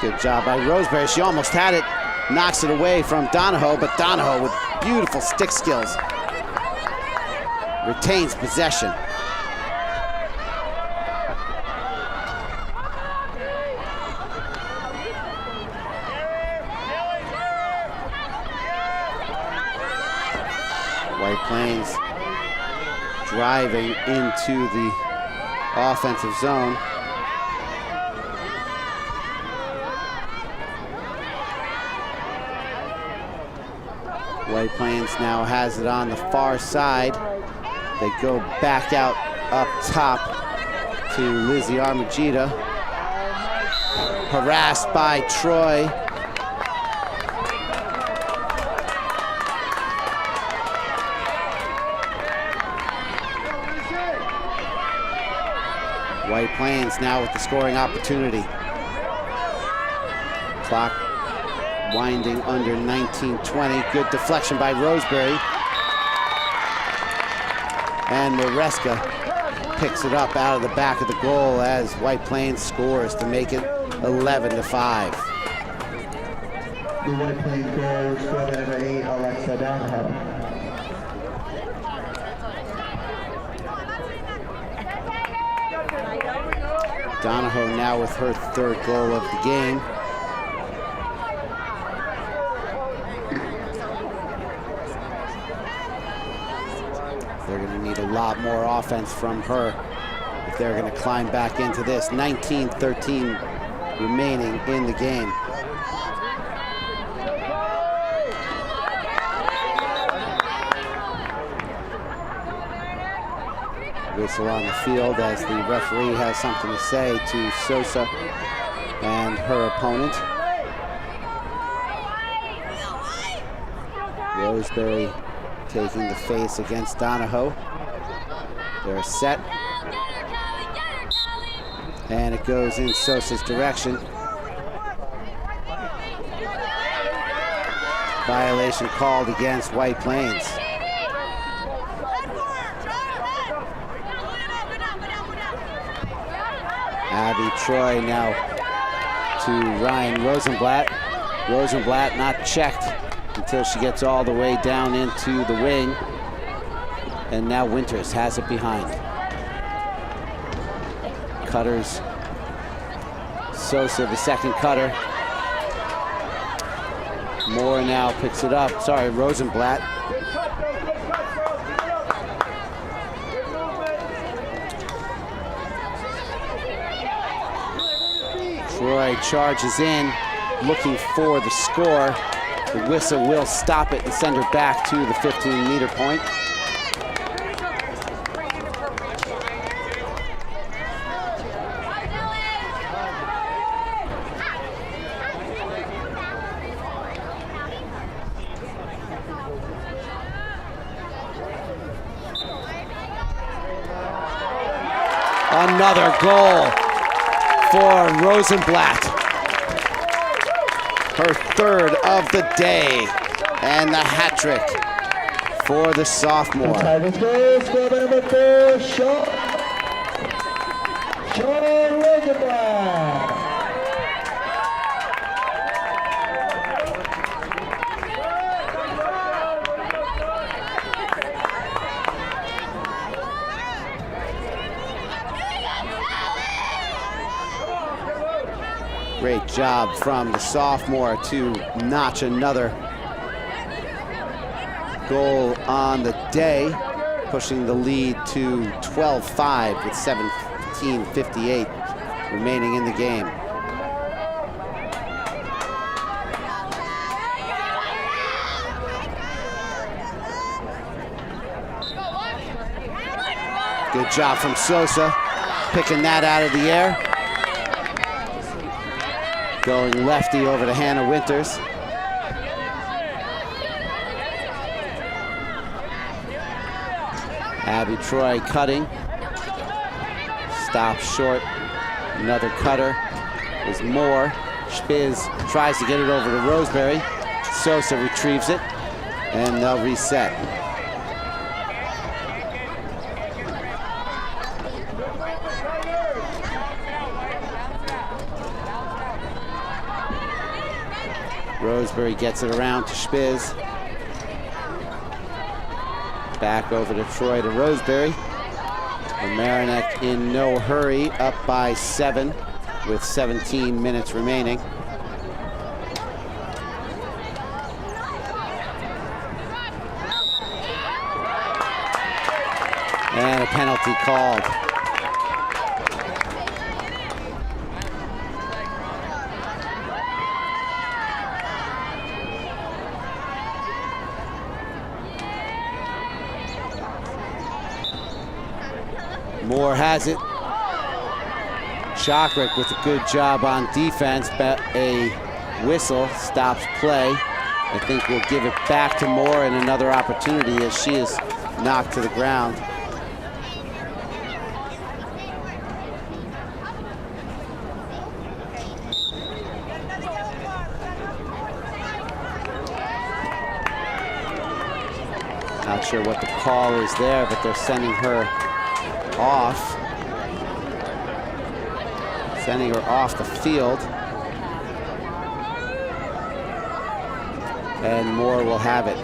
Good job by Roseberry. She almost had it. Knocks it away from Donahoe, but Donahoe with beautiful stick skills retains possession. White Plains driving into the offensive zone. White Plains now has it on the far side. They go back out up top to Lizzie Armagida. Harassed by Troy. White Plains now with the scoring opportunity. Clock winding under 19:20. Good deflection by Roseberry. And Mareska picks it up out of the back of the goal as White Plains scores to make it 11-5. The White Plains goal scored by number 8, Alexa Donahoe. Donahoe now with her third goal of the game. They're going to need a lot more offense from her if they're going to climb back into this. 19-13 remaining in the game. Whistle on the field as the referee has something to say to Sosa and her opponent. Roseberry taking the face against Donahoe. They're set. And it goes in Sosa's direction. Violation called against White Plains. Abby Troy now to Ryan Rosenblatt. Rosenblatt not checked until she gets all the way down into the wing. And now Winters has it behind. Cutters. Sosa, the second cutter. Moore now picks it up. Sorry, Rosenblatt. Troy charges in, looking for the score. The whistle will stop it and send her back to the 15-meter point. Another goal for Rosenblatt. Her third of the day, and the hat trick for the sophomore. Tigers goal, score by number 4, Sean Rosenblatt. Great job from the sophomore to notch another goal on the day, pushing the lead to 12-5 with 17:58 remaining in the game. Good job from Sosa, picking that out of the air. Going lefty over to Hannah Winters. Abby Troy cutting. Stops short. Another cutter is Moore. Spiz tries to get it over to Roseberry. Sosa retrieves it, and they'll reset. Roseberry gets it around to Spiz. Back over to Troy to Roseberry. Mamaroneck in no hurry, up by 7 with 17 minutes remaining. And a penalty called. Moore has it. Shockrick with a good job on defense, but a whistle stops play. I think we'll give it back to Moore and another opportunity as she is knocked to the ground. Not sure what the call is there, but they're sending her off. Sending her off the field. And Moore will have it.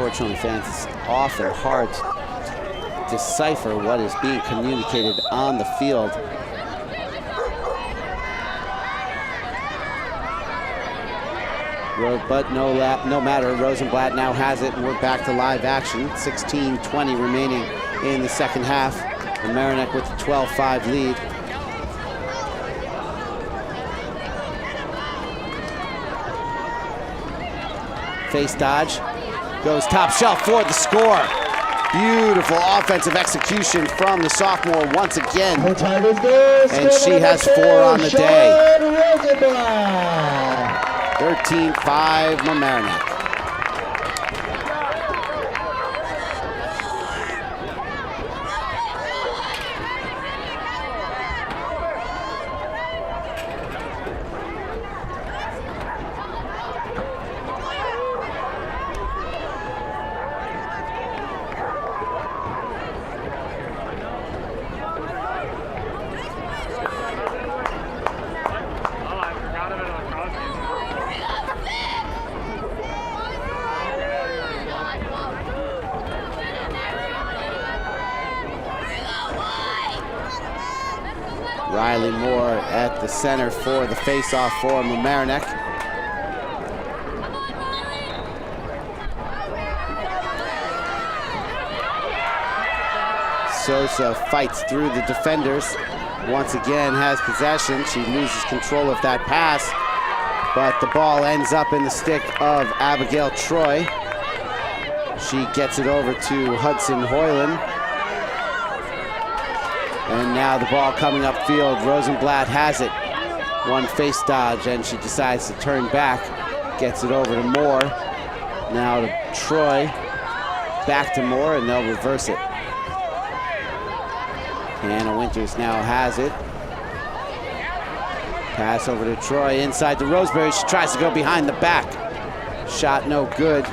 Unfortunately, fans, it's often hard to decipher what is being communicated on the field. But no matter, Rosenblatt now has it, and we're back to live action. 16:20 remaining in the second half. Mamaroneck with the 12-5 lead. Face dodge. Goes top shelf for the score. Beautiful offensive execution from the sophomore once again. And she has 4 on the day. 13-5 Mamaroneck. Riley Moore at the center for the face-off for Mamaroneck. Sosa fights through the defenders. Once again has possession. She loses control of that pass, but the ball ends up in the stick of Abigail Troy. She gets it over to Hudson Hoyland. And now the ball coming upfield. Rosenblatt has it. One face dodge, and she decides to turn back. Gets it over to Moore. Now to Troy. Back to Moore, and they'll reverse it. Hannah Winters now has it. Pass over to Troy, inside to Roseberry. She tries to go behind the back. Shot no good.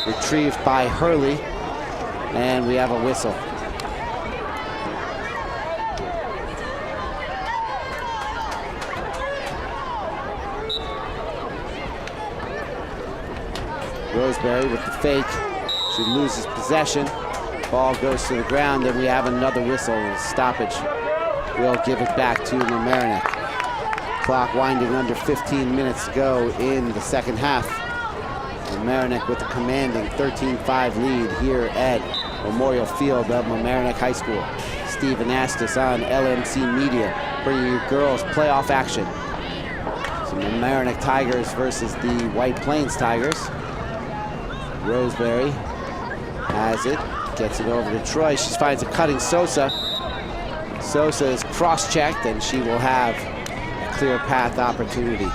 Retrieved by Hurley. And we have a whistle. Roseberry with the fake. She loses possession. Ball goes to the ground, and we have another whistle. Stoppage. We'll give it back to Mamaroneck. Clock winding under 15 minutes to go in the second half. Mamaroneck with a commanding 13-5 lead here at Memorial Field of Mamaroneck High School. Steve Anastas on LMC Media, bringing you girls playoff action. So Mamaroneck Tigers versus the White Plains Tigers. Roseberry has it. Gets it over to Troy. She finds a cutting Sosa. Sosa is cross-checked, and she will have a clear path opportunity.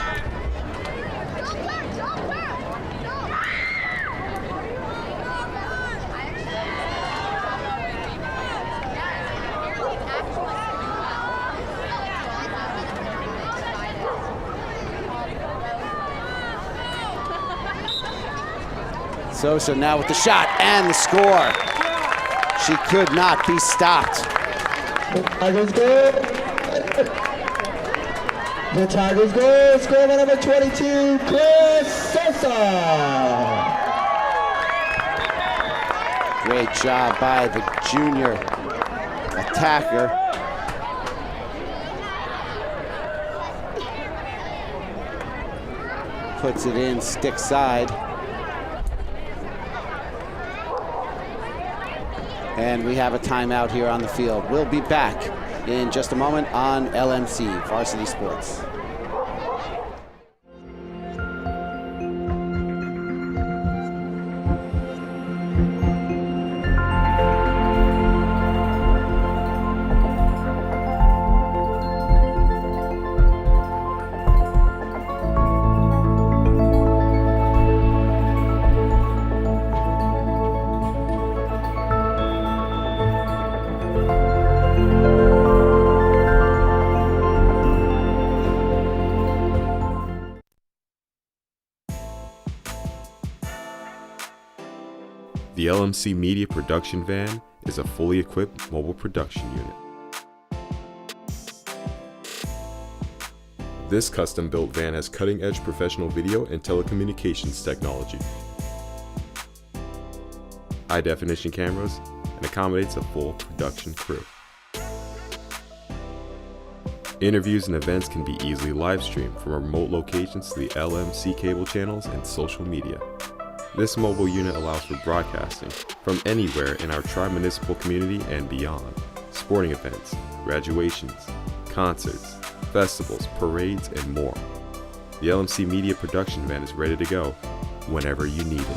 Sosa now with the shot and the score. She could not be stopped. Tigers go. The Tigers go. Score by number 22, Chris Sosa. Great job by the junior attacker. Puts it in stick side. And we have a timeout here on the field. We'll be back in just a moment on LMC Varsity Sports. The LMC Media Production Van is a fully equipped mobile production unit. This custom-built van has cutting-edge professional video and telecommunications technology, high-definition cameras, and accommodates a full production crew. Interviews and events can be easily live-streamed from remote locations to the LMC cable channels and social media. This mobile unit allows for broadcasting from anywhere in our tri-municipal community and beyond. Sporting events, graduations, concerts, festivals, parades, and more. The LMC Media Production Van is ready to go whenever you need it.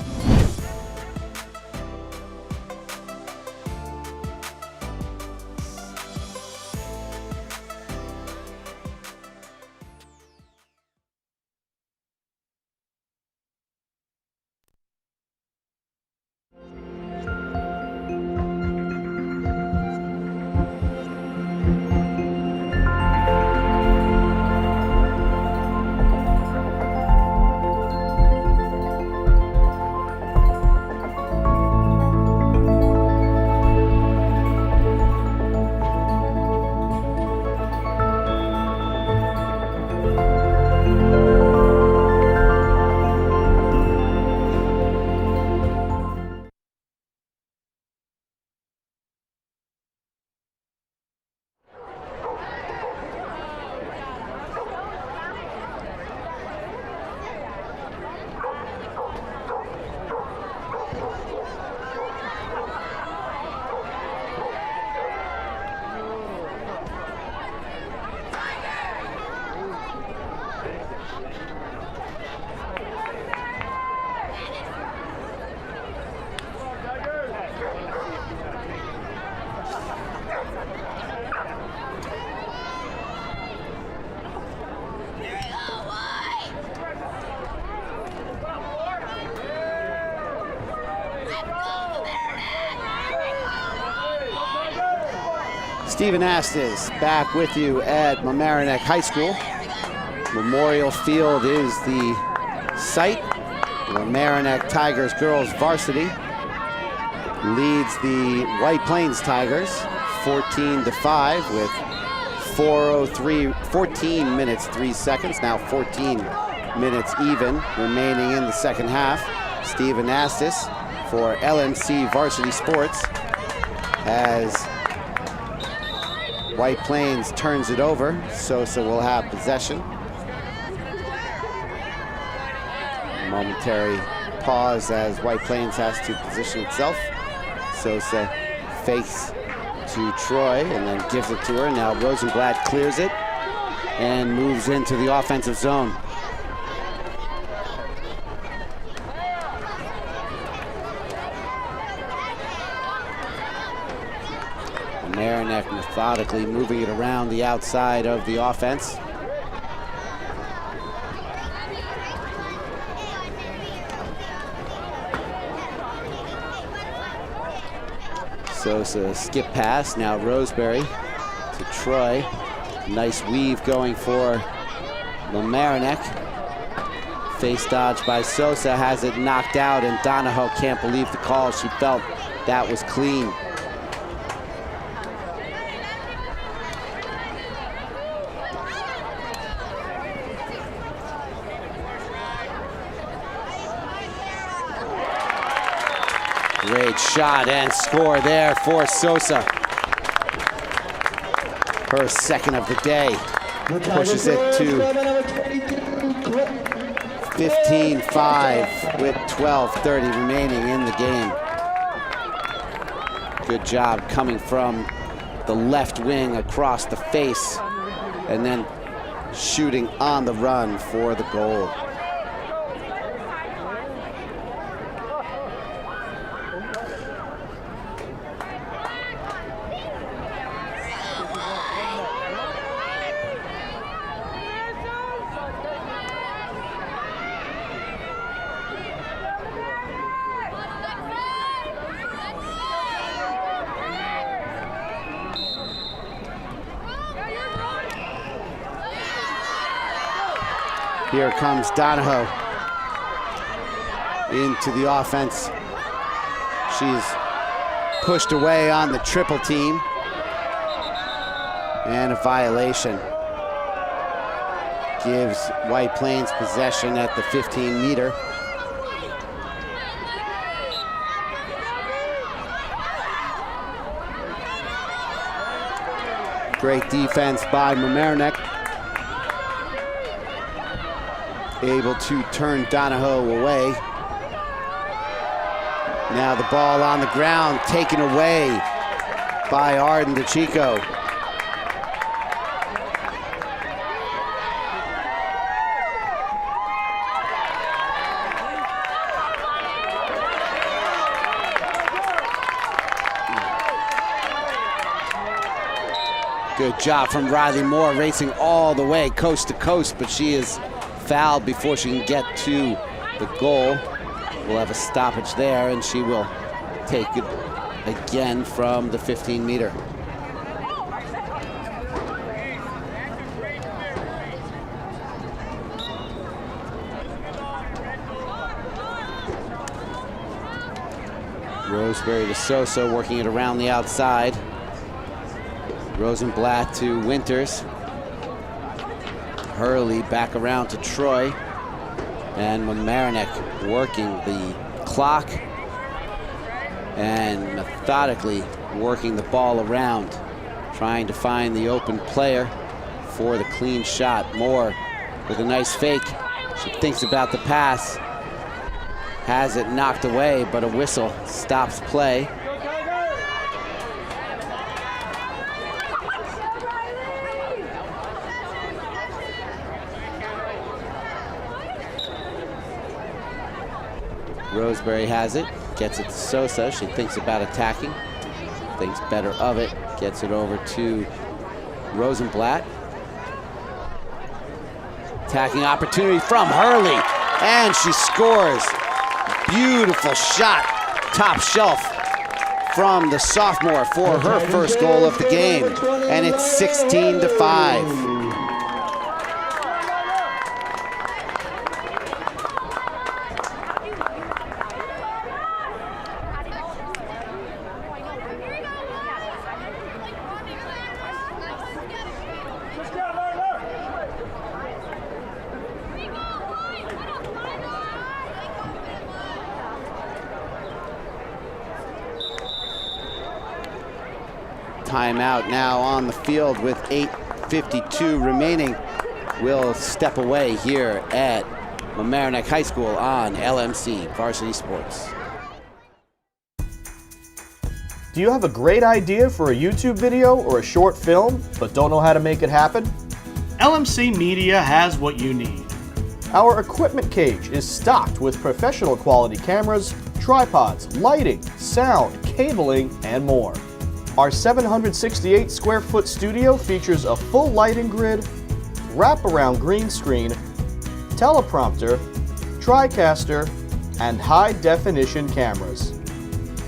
Stephen Astis back with you at Mamaroneck High School. Memorial Field is the site. Mamaroneck Tigers girls varsity leads the White Plains Tigers 14-5 with 14 minutes 3 seconds, now 14 minutes even remaining in the second half. Stephen Astis for LMC Varsity Sports as White Plains turns it over. Sosa will have possession. Momentary pause as White Plains has to position itself. Sosa fakes to Troy and then gives it to her. Now Rosenblatt clears it and moves into the offensive zone. Mamaroneck methodically moving it around the outside of the offense. Sosa skip pass, now Roseberry to Troy. Nice weave going for Mamaroneck. Face dodge by Sosa, has it knocked out, and Donahoe can't believe the call. She felt that was clean. Great shot and score there for Sosa. Her second of the day. Pushes it to 15-5 with 12:30 remaining in the game. Good job coming from the left wing across the face and then shooting on the run for the goal. Here comes Donahoe into the offense. She's pushed away on the triple team. And a violation. Gives White Plains possession at the 15-meter. Great defense by Mamaroneck. Able to turn Donahoe away. Now the ball on the ground, taken away by Arden DeChico. Good job from Riley Moore, racing all the way coast to coast, but she is fouled before she can get to the goal. We'll have a stoppage there, and she will take it again from the 15-meter. Roseberry to Sosa, working it around the outside. Rosenblatt to Winters. Hurley back around to Troy, and Mamaroneck working the clock and methodically working the ball around, trying to find the open player for the clean shot. Moore with a nice fake. She thinks about the pass, has it knocked away, but a whistle stops play. Roseberry has it, gets it to Sosa. She thinks about attacking, thinks better of it, gets it over to Rosenblatt. Attacking opportunity from Hurley, and she scores. Beautiful shot, top shelf from the sophomore for her first goal of the game, and it's 16-5. Timeout now on the field with 8:52 remaining. We'll step away here at Mamaroneck High School on LMC Varsity Sports. Do you have a great idea for a YouTube video or a short film, but don't know how to make it happen? LMC Media has what you need. Our equipment cage is stocked with professional quality cameras, tripods, lighting, sound, cabling, and more. Our 768 square foot studio features a full lighting grid, wraparound green screen, teleprompter, TriCaster, and high definition cameras.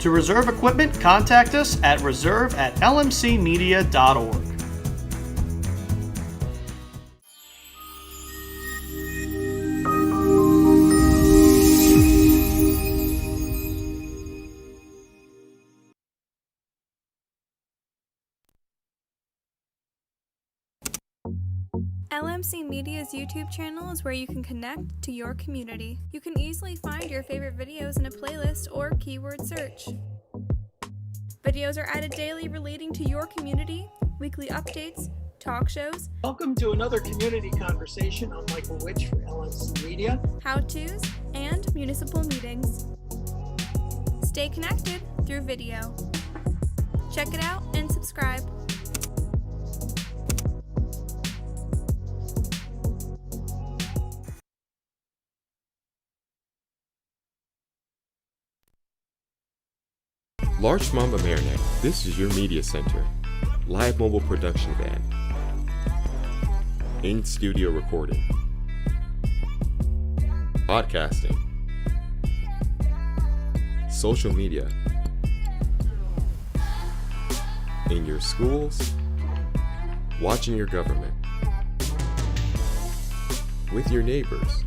To reserve equipment, contact us at reserve@lmcmedia.org. LMC Media's YouTube channel is where you can connect to your community. You can easily find your favorite videos in a playlist or keyword search. Videos are added daily relating to your community, weekly updates, talk shows. Welcome to another community conversation. I'm Michael Witch for LMC Media. How-tos, and municipal meetings. Stay connected through video. Check it out and subscribe. Larchmont Mamaroneck, this is your media center. Live mobile production van. In-studio recording. Podcasting. Social media. In your schools. Watching your government. With your neighbors.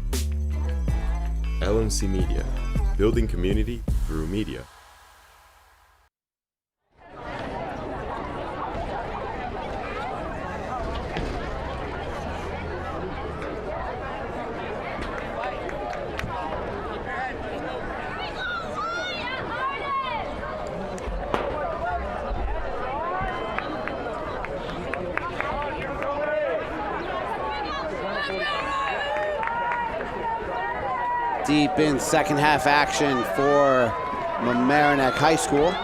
LMC Media, building community through media. Deep in second half action for Mamaroneck High School.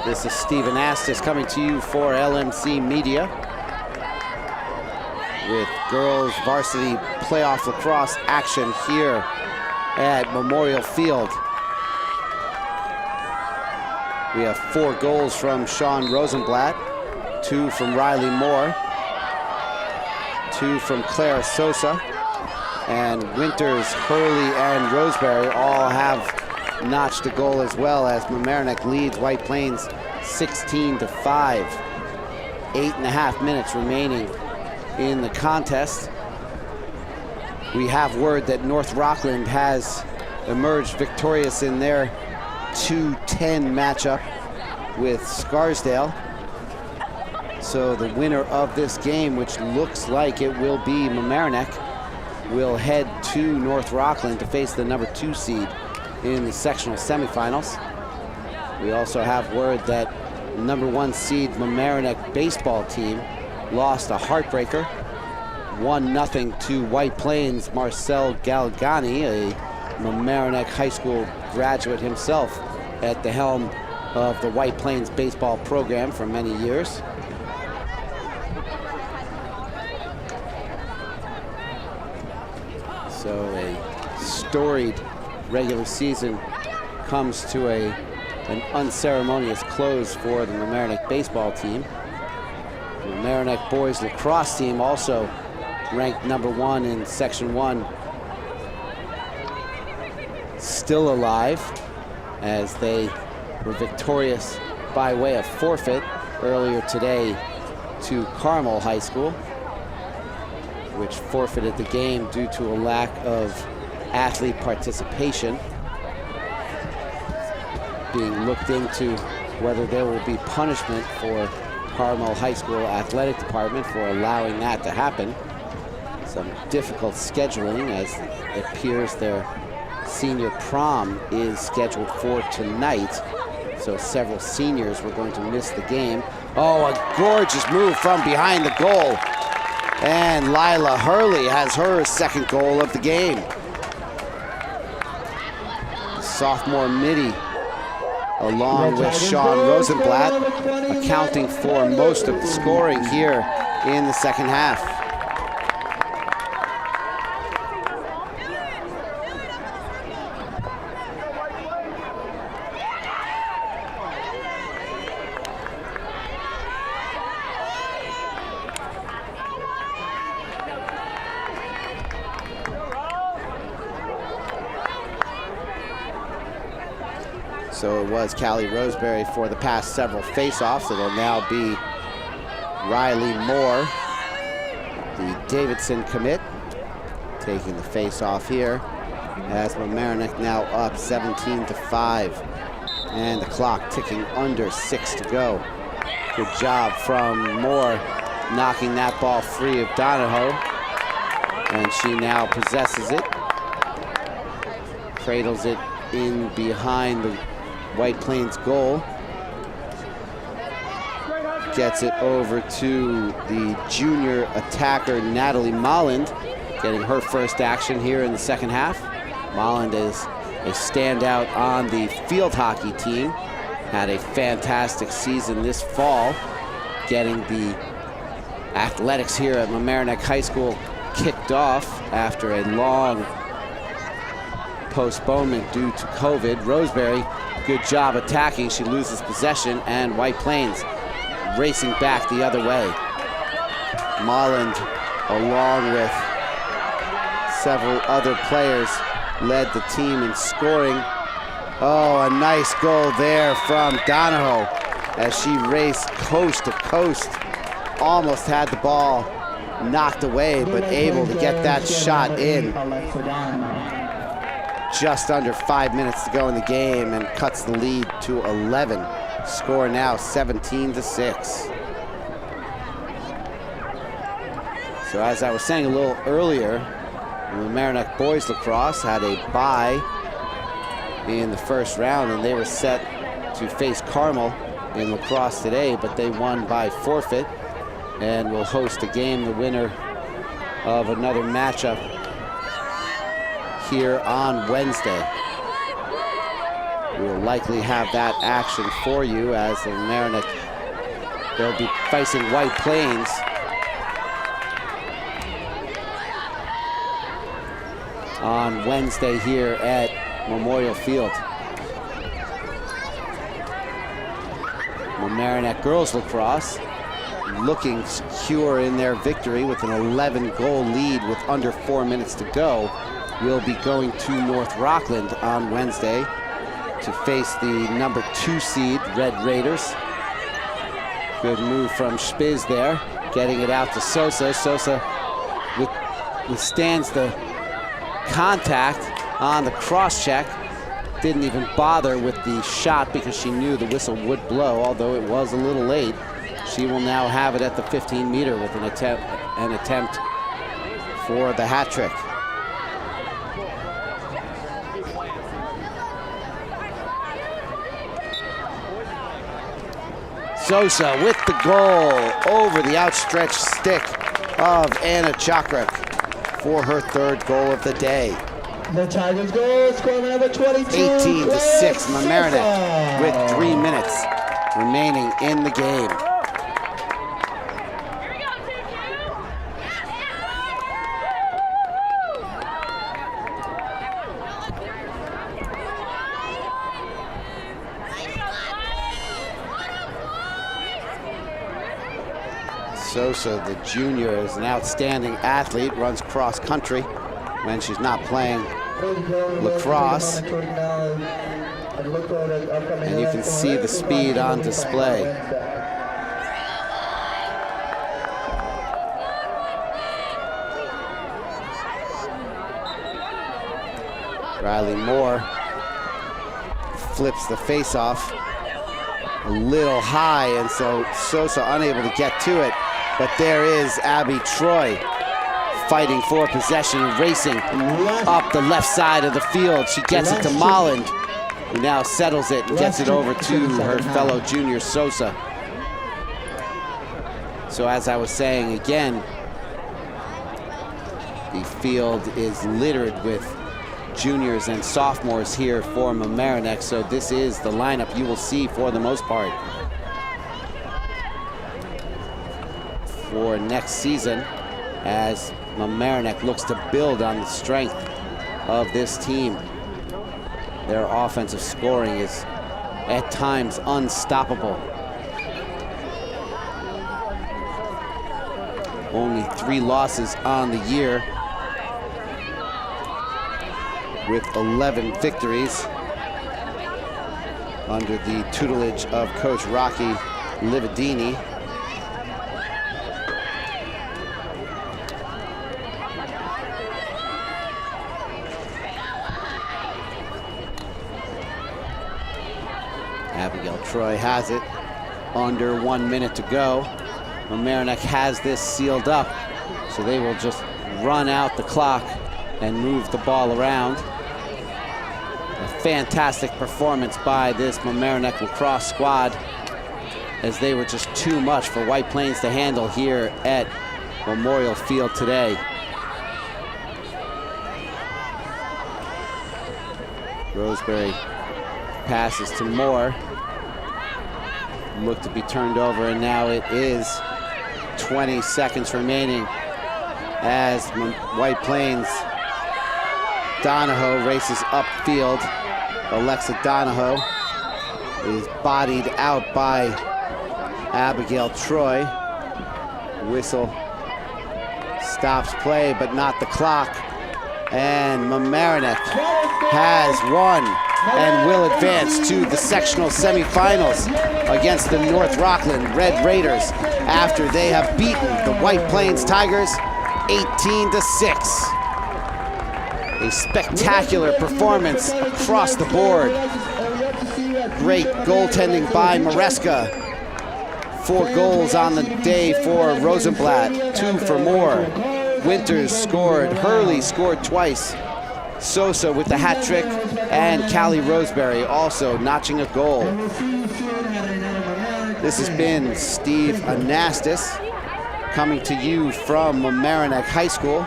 This is Stephen Astis coming to you for LMC Media with girls varsity playoff lacrosse action here at Memorial Field. We have 4 goals from Sean Rosenblatt, 2 from Riley Moore, 2 from Clara Sosa, and Winters, Hurley, and Roseberry all have notched a goal as well as Mamaroneck leads White Plains 16-5. 8.5 minutes remaining in the contest. We have word that North Rockland has emerged victorious in their 2-10 matchup with Scarsdale. So the winner of this game, which looks like it will be Mamaroneck, will head to North Rockland to face the number 2 seed in the sectional semifinals. We also have word that number 1 seed Mamaroneck baseball team lost a heartbreaker, 1-0 to White Plains. Marcel Galgani, a Mamaroneck High School graduate himself, at the helm of the White Plains baseball program for many years. So a storied regular season comes to an unceremonious close for the Mamaroneck baseball team. The Mamaroneck boys lacrosse team also ranked number 1 in Section 1, still alive as they were victorious by way of forfeit earlier today to Carmel High School, which forfeited the game due to a lack of athlete participation. Being looked into whether there will be punishment for Carmel High School Athletic Department for allowing that to happen. Some difficult scheduling, as it appears their senior prom is scheduled for tonight. So several seniors were going to miss the game. Oh, a gorgeous move from behind the goal. And Lila Hurley has her second goal of the game. Sophomore midi, along with Sean Rosenblatt, accounting for most of the scoring here in the second half. So it was Callie Roseberry for the past several face-offs. It'll now be Riley Moore, the Davidson commit, taking the face-off here, as Mamaroneck now up 17-5, and the clock ticking under 6 to go. Good job from Moore, knocking that ball free of Donahoe, and she now possesses it, cradles it in behind the White Plains goal, gets it over to the junior attacker Natalie Molland, getting her first action here in the second half. Molland is a standout on the field hockey team, had a fantastic season this fall, getting the athletics here at Mamaroneck High School kicked off after a long postponement due to COVID. Roseberry, good job attacking. She loses possession, and White Plains racing back the other way. Molland, along with several other players, led the team in scoring. Oh, a nice goal there from Donahoe as she raced coast to coast. Almost had the ball knocked away, but able to get that shot in. Just under 5 minutes to go in the game, and cuts the lead to 11. Score now 17-6. So as I was saying a little earlier, the Mamaroneck boys lacrosse had a bye in the first round, and they were set to face Carmel in lacrosse today, but they won by forfeit and will host a game, the winner of another matchup here on Wednesday. We will likely have that action for you, as the Mamaroneck, they'll be facing White Plains on Wednesday here at Memorial Field. Mamaroneck girls lacrosse looking secure in their victory with an 11-goal lead with under 4 minutes to go. Will be going to North Rockland on Wednesday to face the number 2 seed Red Raiders. Good move from Spiz there, getting it out to Sosa. Sosa withstands the contact on the cross check. Didn't even bother with the shot because she knew the whistle would blow, although it was a little late. She will now have it at the 15-meter with an attempt for the hat trick. Sosa with the goal over the outstretched stick of Anna Chakrak for her third goal of the day. The Tigers goal, score number 22. 18-6, Mamaroneck with 3 minutes remaining in the game. Sosa, the junior, is an outstanding athlete, runs cross country when she's not playing lacrosse. And you can see the speed on display. Riley Moore flips the face-off a little high, and so Sosa unable to get to it. But there is Abby Troy fighting for possession, racing up the left side of the field. She gets it to Molland, who now settles it and gets it over to her fellow junior Sosa. So as I was saying again, the field is littered with juniors and sophomores here for Mamaroneck, so this is the lineup you will see for the most part for next season, as Mamaroneck looks to build on the strength of this team. Their offensive scoring is at times unstoppable. Only 3 losses on the year, with 11 victories under the tutelage of Coach Rocky Lividini. Abigail Troy has it. Under 1 minute to go. Mamaroneck has this sealed up, so they will just run out the clock and move the ball around. A fantastic performance by this Mamaroneck lacrosse squad, as they were just too much for White Plains to handle here at Memorial Field today. Roseberry passes to Moore. Look to be turned over, and now it is 20 seconds remaining as White Plains Donahoe races upfield. Alexa Donahoe is bodied out by Abigail Troy. Whistle stops play, but not the clock. And Mamaroneck has won and will advance to the sectional semifinals against the North Rockland Red Raiders after they have beaten the White Plains Tigers 18-6. A spectacular performance across the board. Great goaltending by Maresca. 4 goals on the day for Rosenblatt, 2 for Moore. Winters scored, Hurley scored twice. Sosa with the hat trick, and Callie Roseberry also notching a goal. This has been Steve Anastas coming to you from Mamaroneck High School.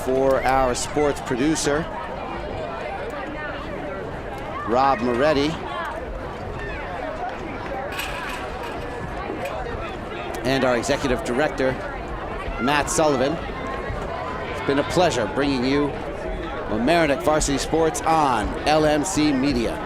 For our sports producer, Rob Moretti, and our executive director, Matt Sullivan. It's been a pleasure bringing you Mamaroneck Varsity Sports on LMC Media.